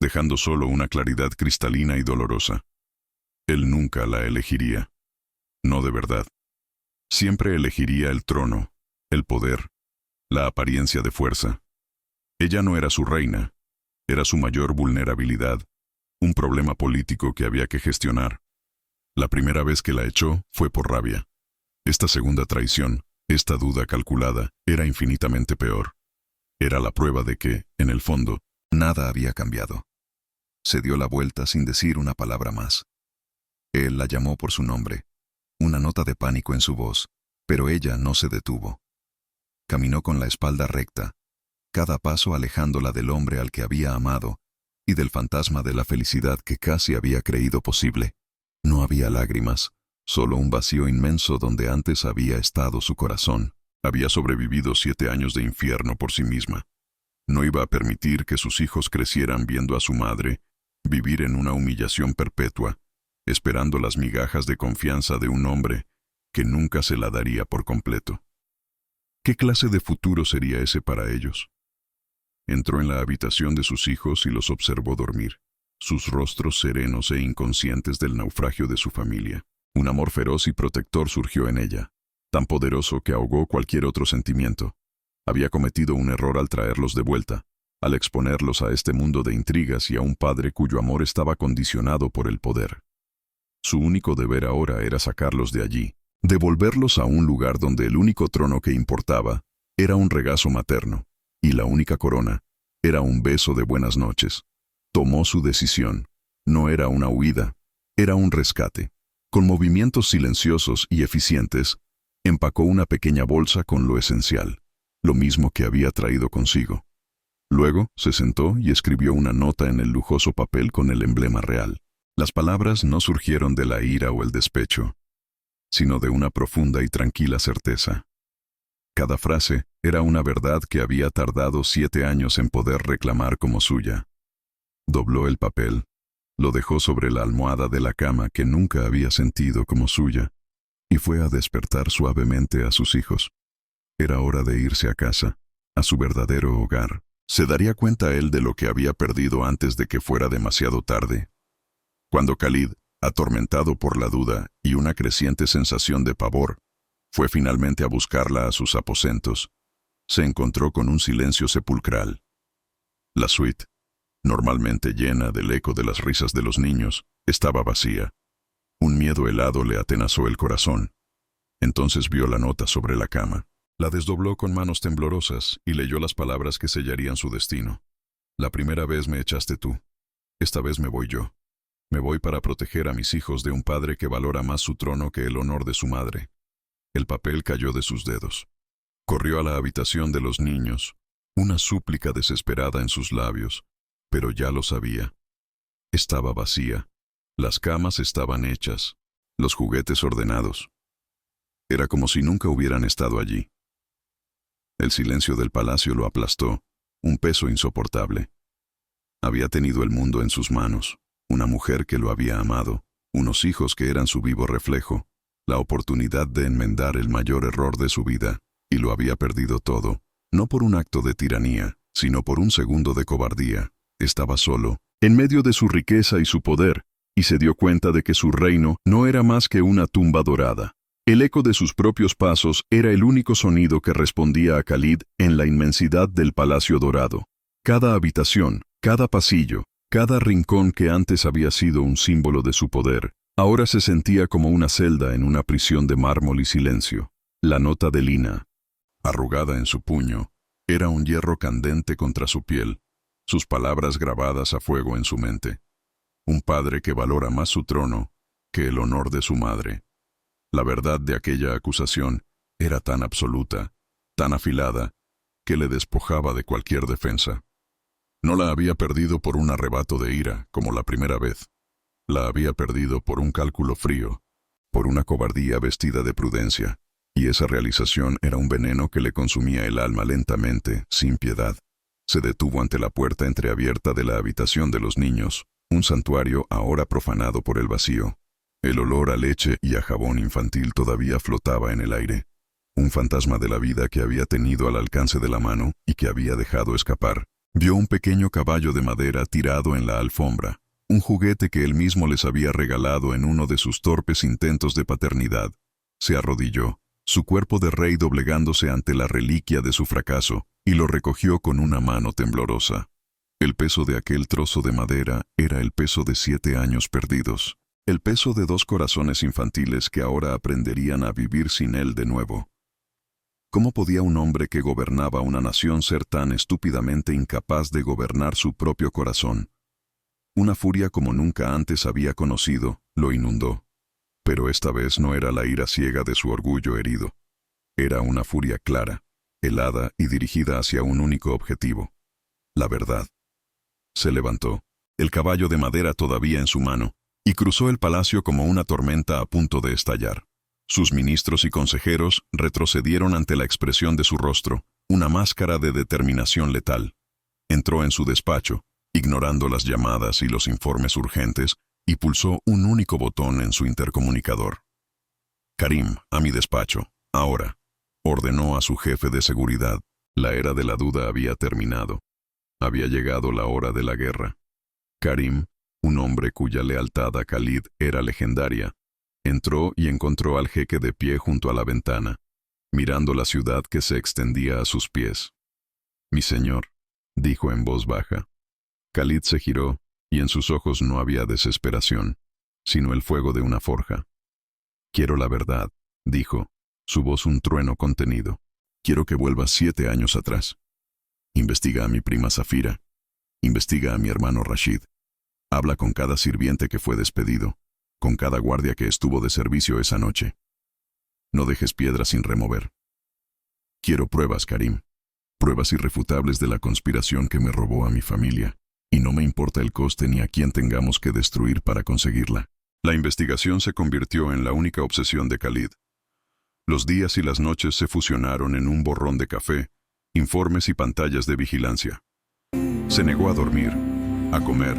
S1: dejando solo una claridad cristalina y dolorosa. Él nunca la elegiría. No de verdad. Siempre elegiría el trono, el poder, la apariencia de fuerza. Ella no era su reina, era su mayor vulnerabilidad, un problema político que había que gestionar. La primera vez que la echó fue por rabia. Esta segunda traición, esta duda calculada, era infinitamente peor. Era la prueba de que, en el fondo, nada había cambiado. Se dio la vuelta sin decir una palabra más. Él la llamó por su nombre, una nota de pánico en su voz, pero ella no se detuvo. Caminó con la espalda recta, cada paso alejándola del hombre al que había amado y del fantasma de la felicidad que casi había creído posible. No había lágrimas, solo un vacío inmenso donde antes había estado su corazón. Había sobrevivido 7 años de infierno por sí misma. No iba a permitir que sus hijos crecieran viendo a su madre vivir en una humillación perpetua, esperando las migajas de confianza de un hombre que nunca se la daría por completo. ¿Qué clase de futuro sería ese para ellos? Entró en la habitación de sus hijos y los observó dormir, sus rostros serenos e inconscientes del naufragio de su familia. Un amor feroz y protector surgió en ella, tan poderoso que ahogó cualquier otro sentimiento. Había cometido un error al traerlos de vuelta, al exponerlos a este mundo de intrigas y a un padre cuyo amor estaba condicionado por el poder. Su único deber ahora era sacarlos de allí, devolverlos a un lugar donde el único trono que importaba era un regazo materno, y la única corona era un beso de buenas noches. Tomó su decisión. No era una huida, era un rescate. Con movimientos silenciosos y eficientes, empacó una pequeña bolsa con lo esencial, lo mismo que había traído consigo. Luego se sentó y escribió una nota en el lujoso papel con el emblema real. Las palabras no surgieron de la ira o el despecho, sino de una profunda y tranquila certeza. Cada frase era una verdad que había tardado 7 años en poder reclamar como suya. Dobló el papel, lo dejó sobre la almohada de la cama que nunca había sentido como suya, y fue a despertar suavemente a sus hijos. Era hora de irse a casa, a su verdadero hogar. ¿Se daría cuenta él de lo que había perdido antes de que fuera demasiado tarde? Cuando Khalid, atormentado por la duda y una creciente sensación de pavor, fue finalmente a buscarla a sus aposentos, se encontró con un silencio sepulcral. La suite, normalmente llena del eco de las risas de los niños, estaba vacía. Un miedo helado le atenazó el corazón. Entonces vio la nota sobre la cama. La desdobló con manos temblorosas y leyó las palabras que sellarían su destino. La primera vez me echaste tú. Esta vez me voy yo. Me voy para proteger a mis hijos de un padre que valora más su trono que el honor de su madre. El papel cayó de sus dedos. Corrió a la habitación de los niños, una súplica desesperada en sus labios, pero ya lo sabía. Estaba vacía. Las camas estaban hechas, los juguetes ordenados. Era como si nunca hubieran estado allí. El silencio del palacio lo aplastó, un peso insoportable. Había tenido el mundo en sus manos, una mujer que lo había amado, unos hijos que eran su vivo reflejo, la oportunidad de enmendar el mayor error de su vida, y lo había perdido todo, no por un acto de tiranía, sino por un segundo de cobardía. Estaba solo, en medio de su riqueza y su poder, y se dio cuenta de que su reino no era más que una tumba dorada. El eco de sus propios pasos era el único sonido que respondía a Khalid en la inmensidad del Palacio Dorado. Cada habitación, cada pasillo, cada rincón que antes había sido un símbolo de su poder, ahora se sentía como una celda en una prisión de mármol y silencio. La nota de Lina, arrugada en su puño, era un hierro candente contra su piel, sus palabras grabadas a fuego en su mente. Un padre que valora más su trono que el honor de su madre. La verdad de aquella acusación era tan absoluta, tan afilada, que le despojaba de cualquier defensa. No la había perdido por un arrebato de ira, como la primera vez. La había perdido por un cálculo frío, por una cobardía vestida de prudencia, y esa realización era un veneno que le consumía el alma lentamente, sin piedad. Se detuvo ante la puerta entreabierta de la habitación de los niños, un santuario ahora profanado por el vacío. El olor a leche y a jabón infantil todavía flotaba en el aire. Un fantasma de la vida que había tenido al alcance de la mano y que había dejado escapar. Vio un pequeño caballo de madera tirado en la alfombra, un juguete que él mismo les había regalado en uno de sus torpes intentos de paternidad. Se arrodilló, su cuerpo de rey doblegándose ante la reliquia de su fracaso, y lo recogió con una mano temblorosa. El peso de aquel trozo de madera era el peso de 7 años perdidos. El peso de 2 corazones infantiles que ahora aprenderían a vivir sin él de nuevo. ¿Cómo podía un hombre que gobernaba una nación ser tan estúpidamente incapaz de gobernar su propio corazón? Una furia como nunca antes había conocido, lo inundó. Pero esta vez no era la ira ciega de su orgullo herido. Era una furia clara, helada y dirigida hacia un único objetivo: la verdad. Se levantó, el caballo de madera todavía en su mano, y cruzó el palacio como una tormenta a punto de estallar. Sus ministros y consejeros retrocedieron ante la expresión de su rostro, una máscara de determinación letal. Entró en su despacho, ignorando las llamadas y los informes urgentes, y pulsó un único botón en su intercomunicador. «Karim, a mi despacho, ahora», ordenó a su jefe de seguridad. La era de la duda había terminado. Había llegado la hora de la guerra. Karim, un hombre cuya lealtad a Khalid era legendaria, entró y encontró al jeque de pie junto a la ventana, mirando la ciudad que se extendía a sus pies. «Mi señor», dijo en voz baja. Khalid se giró, y en sus ojos no había desesperación, sino el fuego de una forja. «Quiero la verdad», dijo, su voz un trueno contenido. «Quiero que vuelvas 7 años atrás. Investiga a mi prima Zafira. Investiga a mi hermano Rashid. Habla con cada sirviente que fue despedido, con cada guardia que estuvo de servicio esa noche. No dejes piedra sin remover. Quiero pruebas, Karim. Pruebas irrefutables de la conspiración que me robó a mi familia. Y no me importa el coste ni a quién tengamos que destruir para conseguirla. La investigación se convirtió en la única obsesión de Khalid. Los días y las noches se fusionaron en un borrón de café, informes y pantallas de vigilancia. Se negó a dormir, a comer,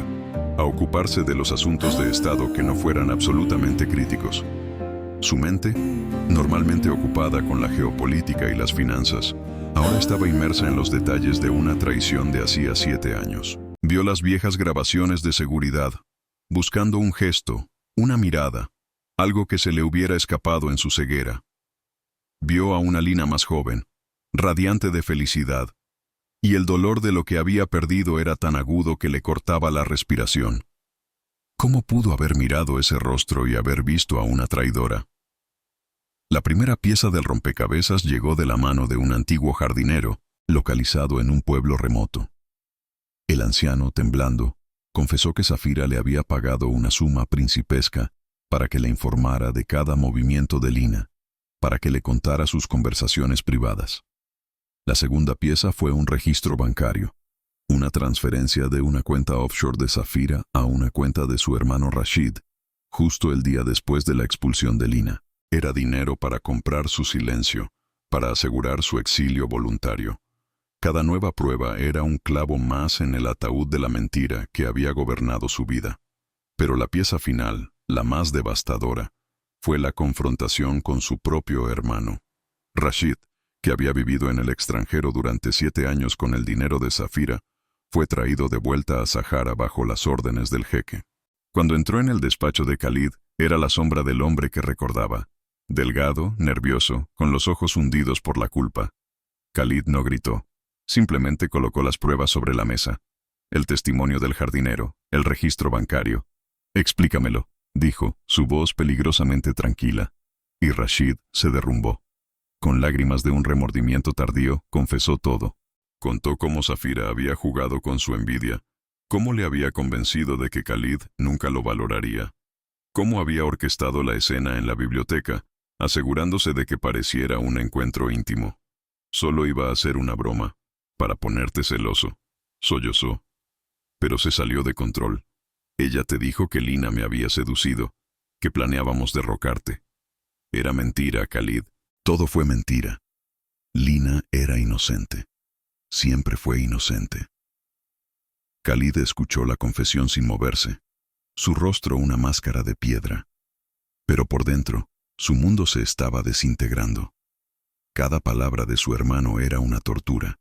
S1: a ocuparse de los asuntos de Estado que no fueran absolutamente críticos. Su mente, normalmente ocupada con la geopolítica y las finanzas, ahora estaba inmersa en los detalles de una traición de hacía 7 años. Vio las viejas grabaciones de seguridad, buscando un gesto, una mirada, algo que se le hubiera escapado en su ceguera. Vio a una Lina más joven, radiante de felicidad, y el dolor de lo que había perdido era tan agudo que le cortaba la respiración. ¿Cómo pudo haber mirado ese rostro y haber visto a una traidora? La primera pieza del rompecabezas llegó de la mano de un antiguo jardinero, localizado en un pueblo remoto. El anciano, temblando, confesó que Zafira le había pagado una suma principesca para que le informara de cada movimiento de Lina, para que le contara sus conversaciones privadas. La segunda pieza fue un registro bancario, una transferencia de una cuenta offshore de Zafira a una cuenta de su hermano Rashid, justo el día después de la expulsión de Lina. Era dinero para comprar su silencio, para asegurar su exilio voluntario. Cada nueva prueba era un clavo más en el ataúd de la mentira que había gobernado su vida. Pero la pieza final, la más devastadora, fue la confrontación con su propio hermano. Rashid, que había vivido en el extranjero durante 7 años con el dinero de Zafira, fue traído de vuelta a Sahara bajo las órdenes del jeque. Cuando entró en el despacho de Khalid, era la sombra del hombre que recordaba. Delgado, nervioso, con los ojos hundidos por la culpa. Khalid no gritó. Simplemente colocó las pruebas sobre la mesa. El testimonio del jardinero, el registro bancario. «Explícamelo», dijo, su voz peligrosamente tranquila. Y Rashid se derrumbó. Con lágrimas de un remordimiento tardío, confesó todo. Contó cómo Zafira había jugado con su envidia, cómo le había convencido de que Khalid nunca lo valoraría, cómo había orquestado la escena en la biblioteca, asegurándose de que pareciera un encuentro íntimo. Solo iba a ser una broma, para ponerte celoso, sollozó. Pero se salió de control. Ella te dijo que Lina me había seducido, que planeábamos derrocarte. Era mentira, Khalid. Todo fue mentira. Lina era inocente. Siempre fue inocente. Khalid escuchó la confesión sin moverse, su rostro una máscara de piedra. Pero por dentro, su mundo se estaba desintegrando. Cada palabra de su hermano era una tortura,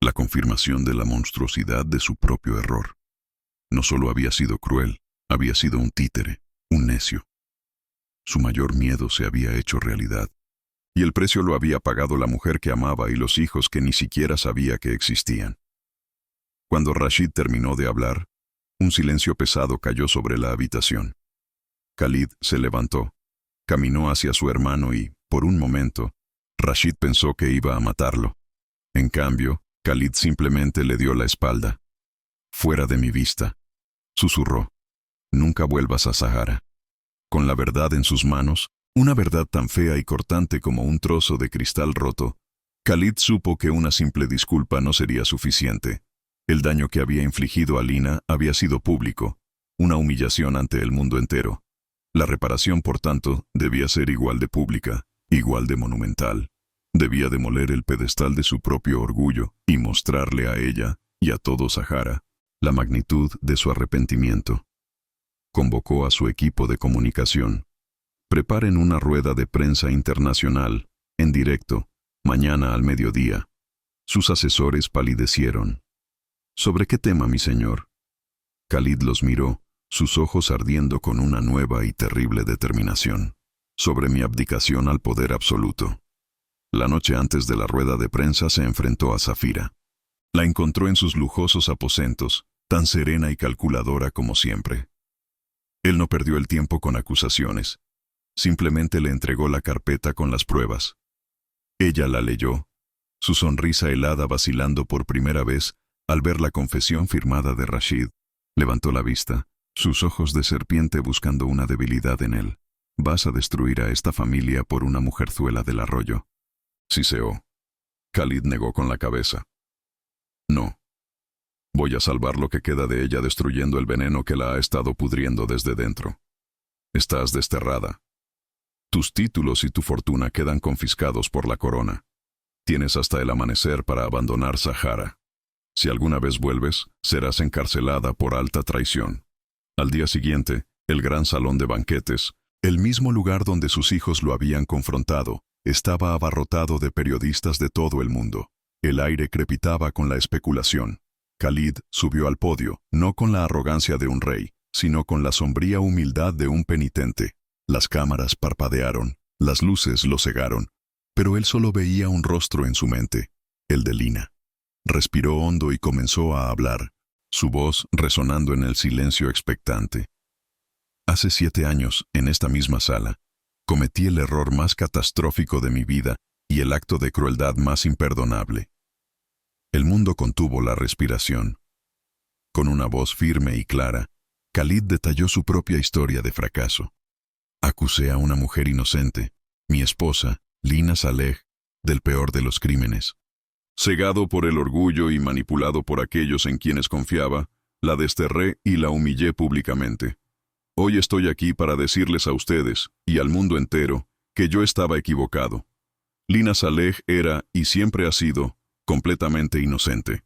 S1: la confirmación de la monstruosidad de su propio error. No solo había sido cruel, había sido un títere, un necio. Su mayor miedo se había hecho realidad, y el precio lo había pagado la mujer que amaba y los hijos que ni siquiera sabía que existían. Cuando Rashid terminó de hablar, un silencio pesado cayó sobre la habitación. Khalid se levantó, caminó hacia su hermano y, por un momento, Rashid pensó que iba a matarlo. En cambio, Khalid simplemente le dio la espalda. «Fuera de mi vista», susurró. «Nunca vuelvas a Sahara». Con la verdad en sus manos, una verdad tan fea y cortante como un trozo de cristal roto, Khalid supo que una simple disculpa no sería suficiente. El daño que había infligido a Lina había sido público, una humillación ante el mundo entero. La reparación, por tanto, debía ser igual de pública, igual de monumental. Debía demoler el pedestal de su propio orgullo y mostrarle a ella y a todo Sahara la magnitud de su arrepentimiento. Convocó a su equipo de comunicación. «Preparen una rueda de prensa internacional, en directo, mañana al mediodía». Sus asesores palidecieron. «¿Sobre qué tema, mi señor?» Khalid los miró, sus ojos ardiendo con una nueva y terrible determinación. «Sobre mi abdicación al poder absoluto». La noche antes de la rueda de prensa se enfrentó a Zafira. La encontró en sus lujosos aposentos, tan serena y calculadora como siempre. Él no perdió el tiempo con acusaciones. Simplemente le entregó la carpeta con las pruebas. Ella la leyó, su sonrisa helada vacilando por primera vez al ver la confesión firmada de Rashid. Levantó la vista, sus ojos de serpiente buscando una debilidad en él. «Vas a destruir a esta familia por una mujerzuela del arroyo». Siseó. Khalid negó con la cabeza. «No. Voy a salvar lo que queda de ella destruyendo el veneno que la ha estado pudriendo desde dentro. Estás desterrada. Tus títulos y tu fortuna quedan confiscados por la corona. Tienes hasta el amanecer para abandonar Sahara. Si alguna vez vuelves, serás encarcelada por alta traición». Al día siguiente, el gran salón de banquetes, el mismo lugar donde sus hijos lo habían confrontado, estaba abarrotado de periodistas de todo el mundo. El aire crepitaba con la especulación. Khalid subió al podio, no con la arrogancia de un rey, sino con la sombría humildad de un penitente. Las cámaras parpadearon, las luces lo cegaron, pero él solo veía un rostro en su mente, el de Lina. Respiró hondo y comenzó a hablar, su voz resonando en el silencio expectante. Hace 7 años, en esta misma sala, cometí el error más catastrófico de mi vida y el acto de crueldad más imperdonable. El mundo contuvo la respiración. Con una voz firme y clara, Khalid detalló su propia historia de fracaso. Acusé a una mujer inocente, mi esposa, Lina Saleh, del peor de los crímenes. Cegado por el orgullo y manipulado por aquellos en quienes confiaba, la desterré y la humillé públicamente. Hoy estoy aquí para decirles a ustedes, y al mundo entero, que yo estaba equivocado. Lina Saleh era, y siempre ha sido, completamente inocente.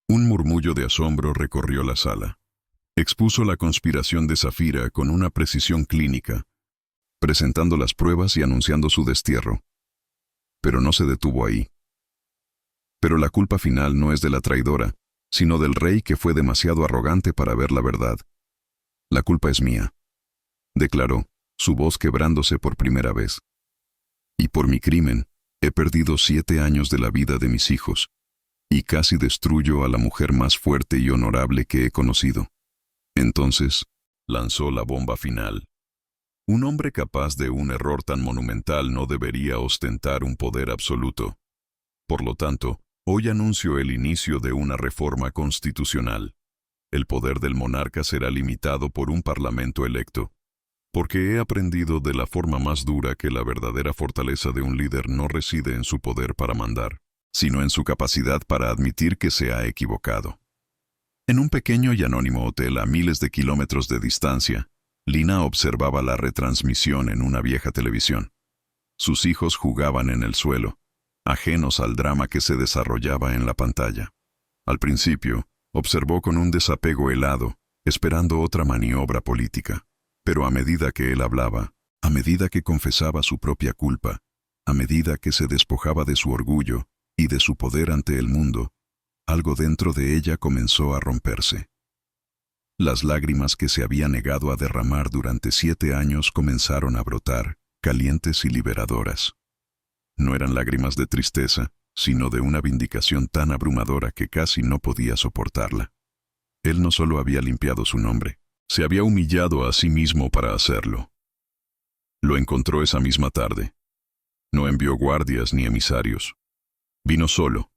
S1: Un murmullo de asombro recorrió la sala. Expuso la conspiración de Zafira con una precisión clínica, presentando las pruebas y anunciando su destierro. Pero no se detuvo ahí. Pero la culpa final no es de la traidora, sino del rey que fue demasiado arrogante para ver la verdad. «La culpa es mía», declaró, su voz quebrándose por primera vez. «Y por mi crimen, he perdido 7 años de la vida de mis hijos, y casi destruyo a la mujer más fuerte y honorable que he conocido». Entonces, lanzó la bomba final. Un hombre capaz de un error tan monumental no debería ostentar un poder absoluto. Por lo tanto, hoy anuncio el inicio de una reforma constitucional. El poder del monarca será limitado por un parlamento electo. Porque he aprendido de la forma más dura que la verdadera fortaleza de un líder no reside en su poder para mandar, sino en su capacidad para admitir que se ha equivocado. En un pequeño y anónimo hotel a miles de kilómetros de distancia, Lina observaba la retransmisión en una vieja televisión. Sus hijos jugaban en el suelo, ajenos al drama que se desarrollaba en la pantalla. Al principio, observó con un desapego helado, esperando otra maniobra política. Pero a medida que él hablaba, a medida que confesaba su propia culpa, a medida que se despojaba de su orgullo y de su poder ante el mundo, algo dentro de ella comenzó a romperse. Las lágrimas que se había negado a derramar durante 7 años comenzaron a brotar, calientes y liberadoras. No eran lágrimas de tristeza, sino de una vindicación tan abrumadora que casi no podía soportarla. Él no solo había limpiado su nombre, se había humillado a sí mismo para hacerlo. Lo encontró esa misma tarde. No envió guardias ni emisarios. Vino solo,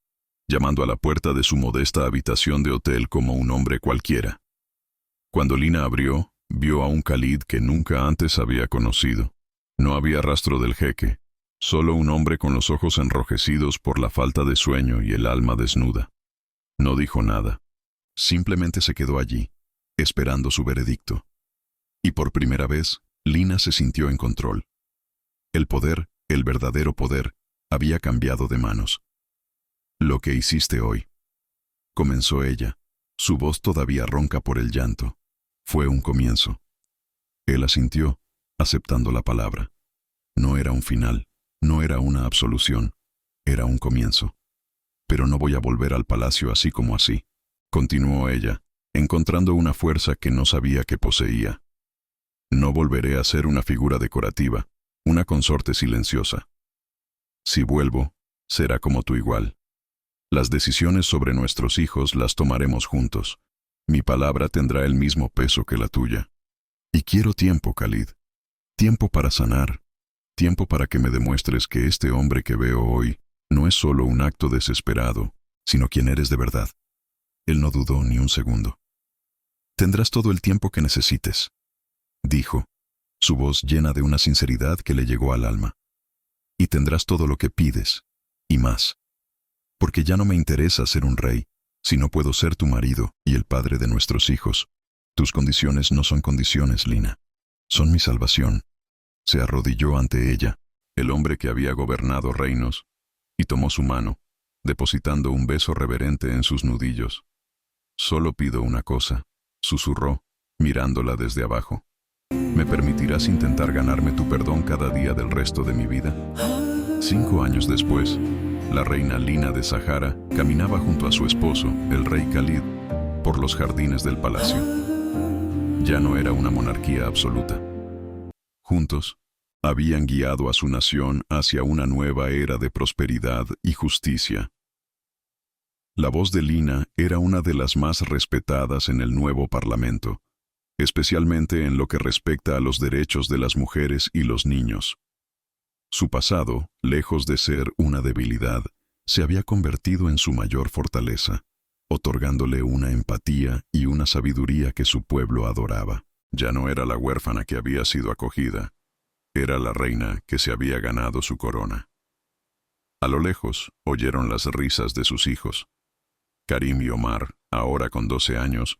S1: llamando a la puerta de su modesta habitación de hotel como un hombre cualquiera. Cuando Lina abrió, vio a un Khalid que nunca antes había conocido. No había rastro del jeque, solo un hombre con los ojos enrojecidos por la falta de sueño y el alma desnuda. No dijo nada. Simplemente se quedó allí, esperando su veredicto. Y por primera vez, Lina se sintió en control. El poder, el verdadero poder, había cambiado de manos. «Lo que hiciste hoy», comenzó ella, su voz todavía ronca por el llanto, «fue un comienzo». Él asintió, aceptando la palabra. No era un final, no era una absolución, era un comienzo. «Pero no voy a volver al palacio así como así», continuó ella, encontrando una fuerza que no sabía que poseía. «No volveré a ser una figura decorativa, una consorte silenciosa. Si vuelvo, será como tú igual. Las decisiones sobre nuestros hijos las tomaremos juntos. Mi palabra tendrá el mismo peso que la tuya. Y quiero tiempo, Khalid. Tiempo para sanar. Tiempo para que me demuestres que este hombre que veo hoy no es solo un acto desesperado, sino quien eres de verdad». Él no dudó ni un segundo. Tendrás todo el tiempo que necesites, dijo, su voz llena de una sinceridad que le llegó al alma. Y tendrás todo lo que pides, y más. Porque ya no me interesa ser un rey, sino puedo ser tu marido y el padre de nuestros hijos. Tus condiciones no son condiciones, Lina. Son mi salvación. Se arrodilló ante ella, el hombre que había gobernado reinos, y tomó su mano, depositando un beso reverente en sus nudillos. Solo pido una cosa, susurró, mirándola desde abajo. ¿Me permitirás intentar ganarme tu perdón cada día del resto de mi vida? 5 años después, la reina Lina de Sahara caminaba junto a su esposo, el rey Khalid, por los jardines del palacio. Ya no era una monarquía absoluta. Juntos, habían guiado a su nación hacia una nueva era de prosperidad y justicia. La voz de Lina era una de las más respetadas en el nuevo parlamento, especialmente en lo que respecta a los derechos de las mujeres y los niños. Su pasado, lejos de ser una debilidad, se había convertido en su mayor fortaleza, otorgándole una empatía y una sabiduría que su pueblo adoraba. Ya no era la huérfana que había sido acogida, era la reina que se había ganado su corona. A lo lejos, oyeron las risas de sus hijos. Karim y Omar, ahora con 12 años,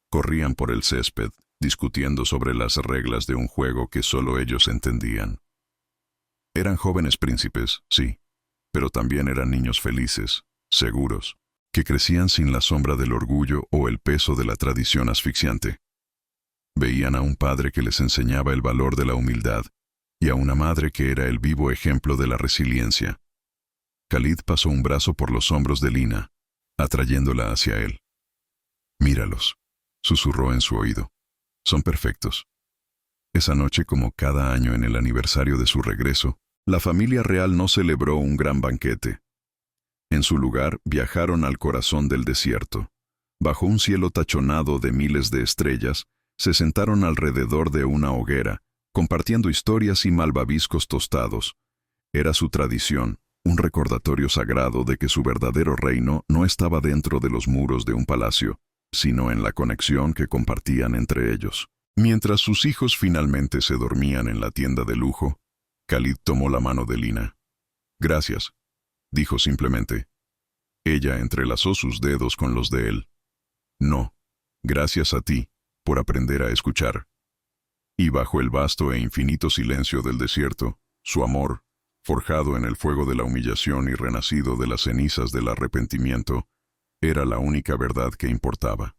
S1: corrían por el césped, discutiendo sobre las reglas de un juego que solo ellos entendían. Eran jóvenes príncipes, sí, pero también eran niños felices, seguros, que crecían sin la sombra del orgullo o el peso de la tradición asfixiante. Veían a un padre que les enseñaba el valor de la humildad y a una madre que era el vivo ejemplo de la resiliencia. Khalid pasó un brazo por los hombros de Lina, atrayéndola hacia él. «Míralos», susurró en su oído. «Son perfectos». Esa noche, como cada año en el aniversario de su regreso, la familia real no celebró un gran banquete. En su lugar, viajaron al corazón del desierto. Bajo un cielo tachonado de miles de estrellas, se sentaron alrededor de una hoguera, compartiendo historias y malvaviscos tostados. Era su tradición, un recordatorio sagrado de que su verdadero reino no estaba dentro de los muros de un palacio, sino en la conexión que compartían entre ellos. Mientras sus hijos finalmente se dormían en la tienda de lujo, Khalid tomó la mano de Lina. «Gracias», dijo simplemente. Ella entrelazó sus dedos con los de él. «No, gracias a ti, por aprender a escuchar». Y bajo el vasto e infinito silencio del desierto, su amor, forjado en el fuego de la humillación y renacido de las cenizas del arrepentimiento, era la única verdad que importaba.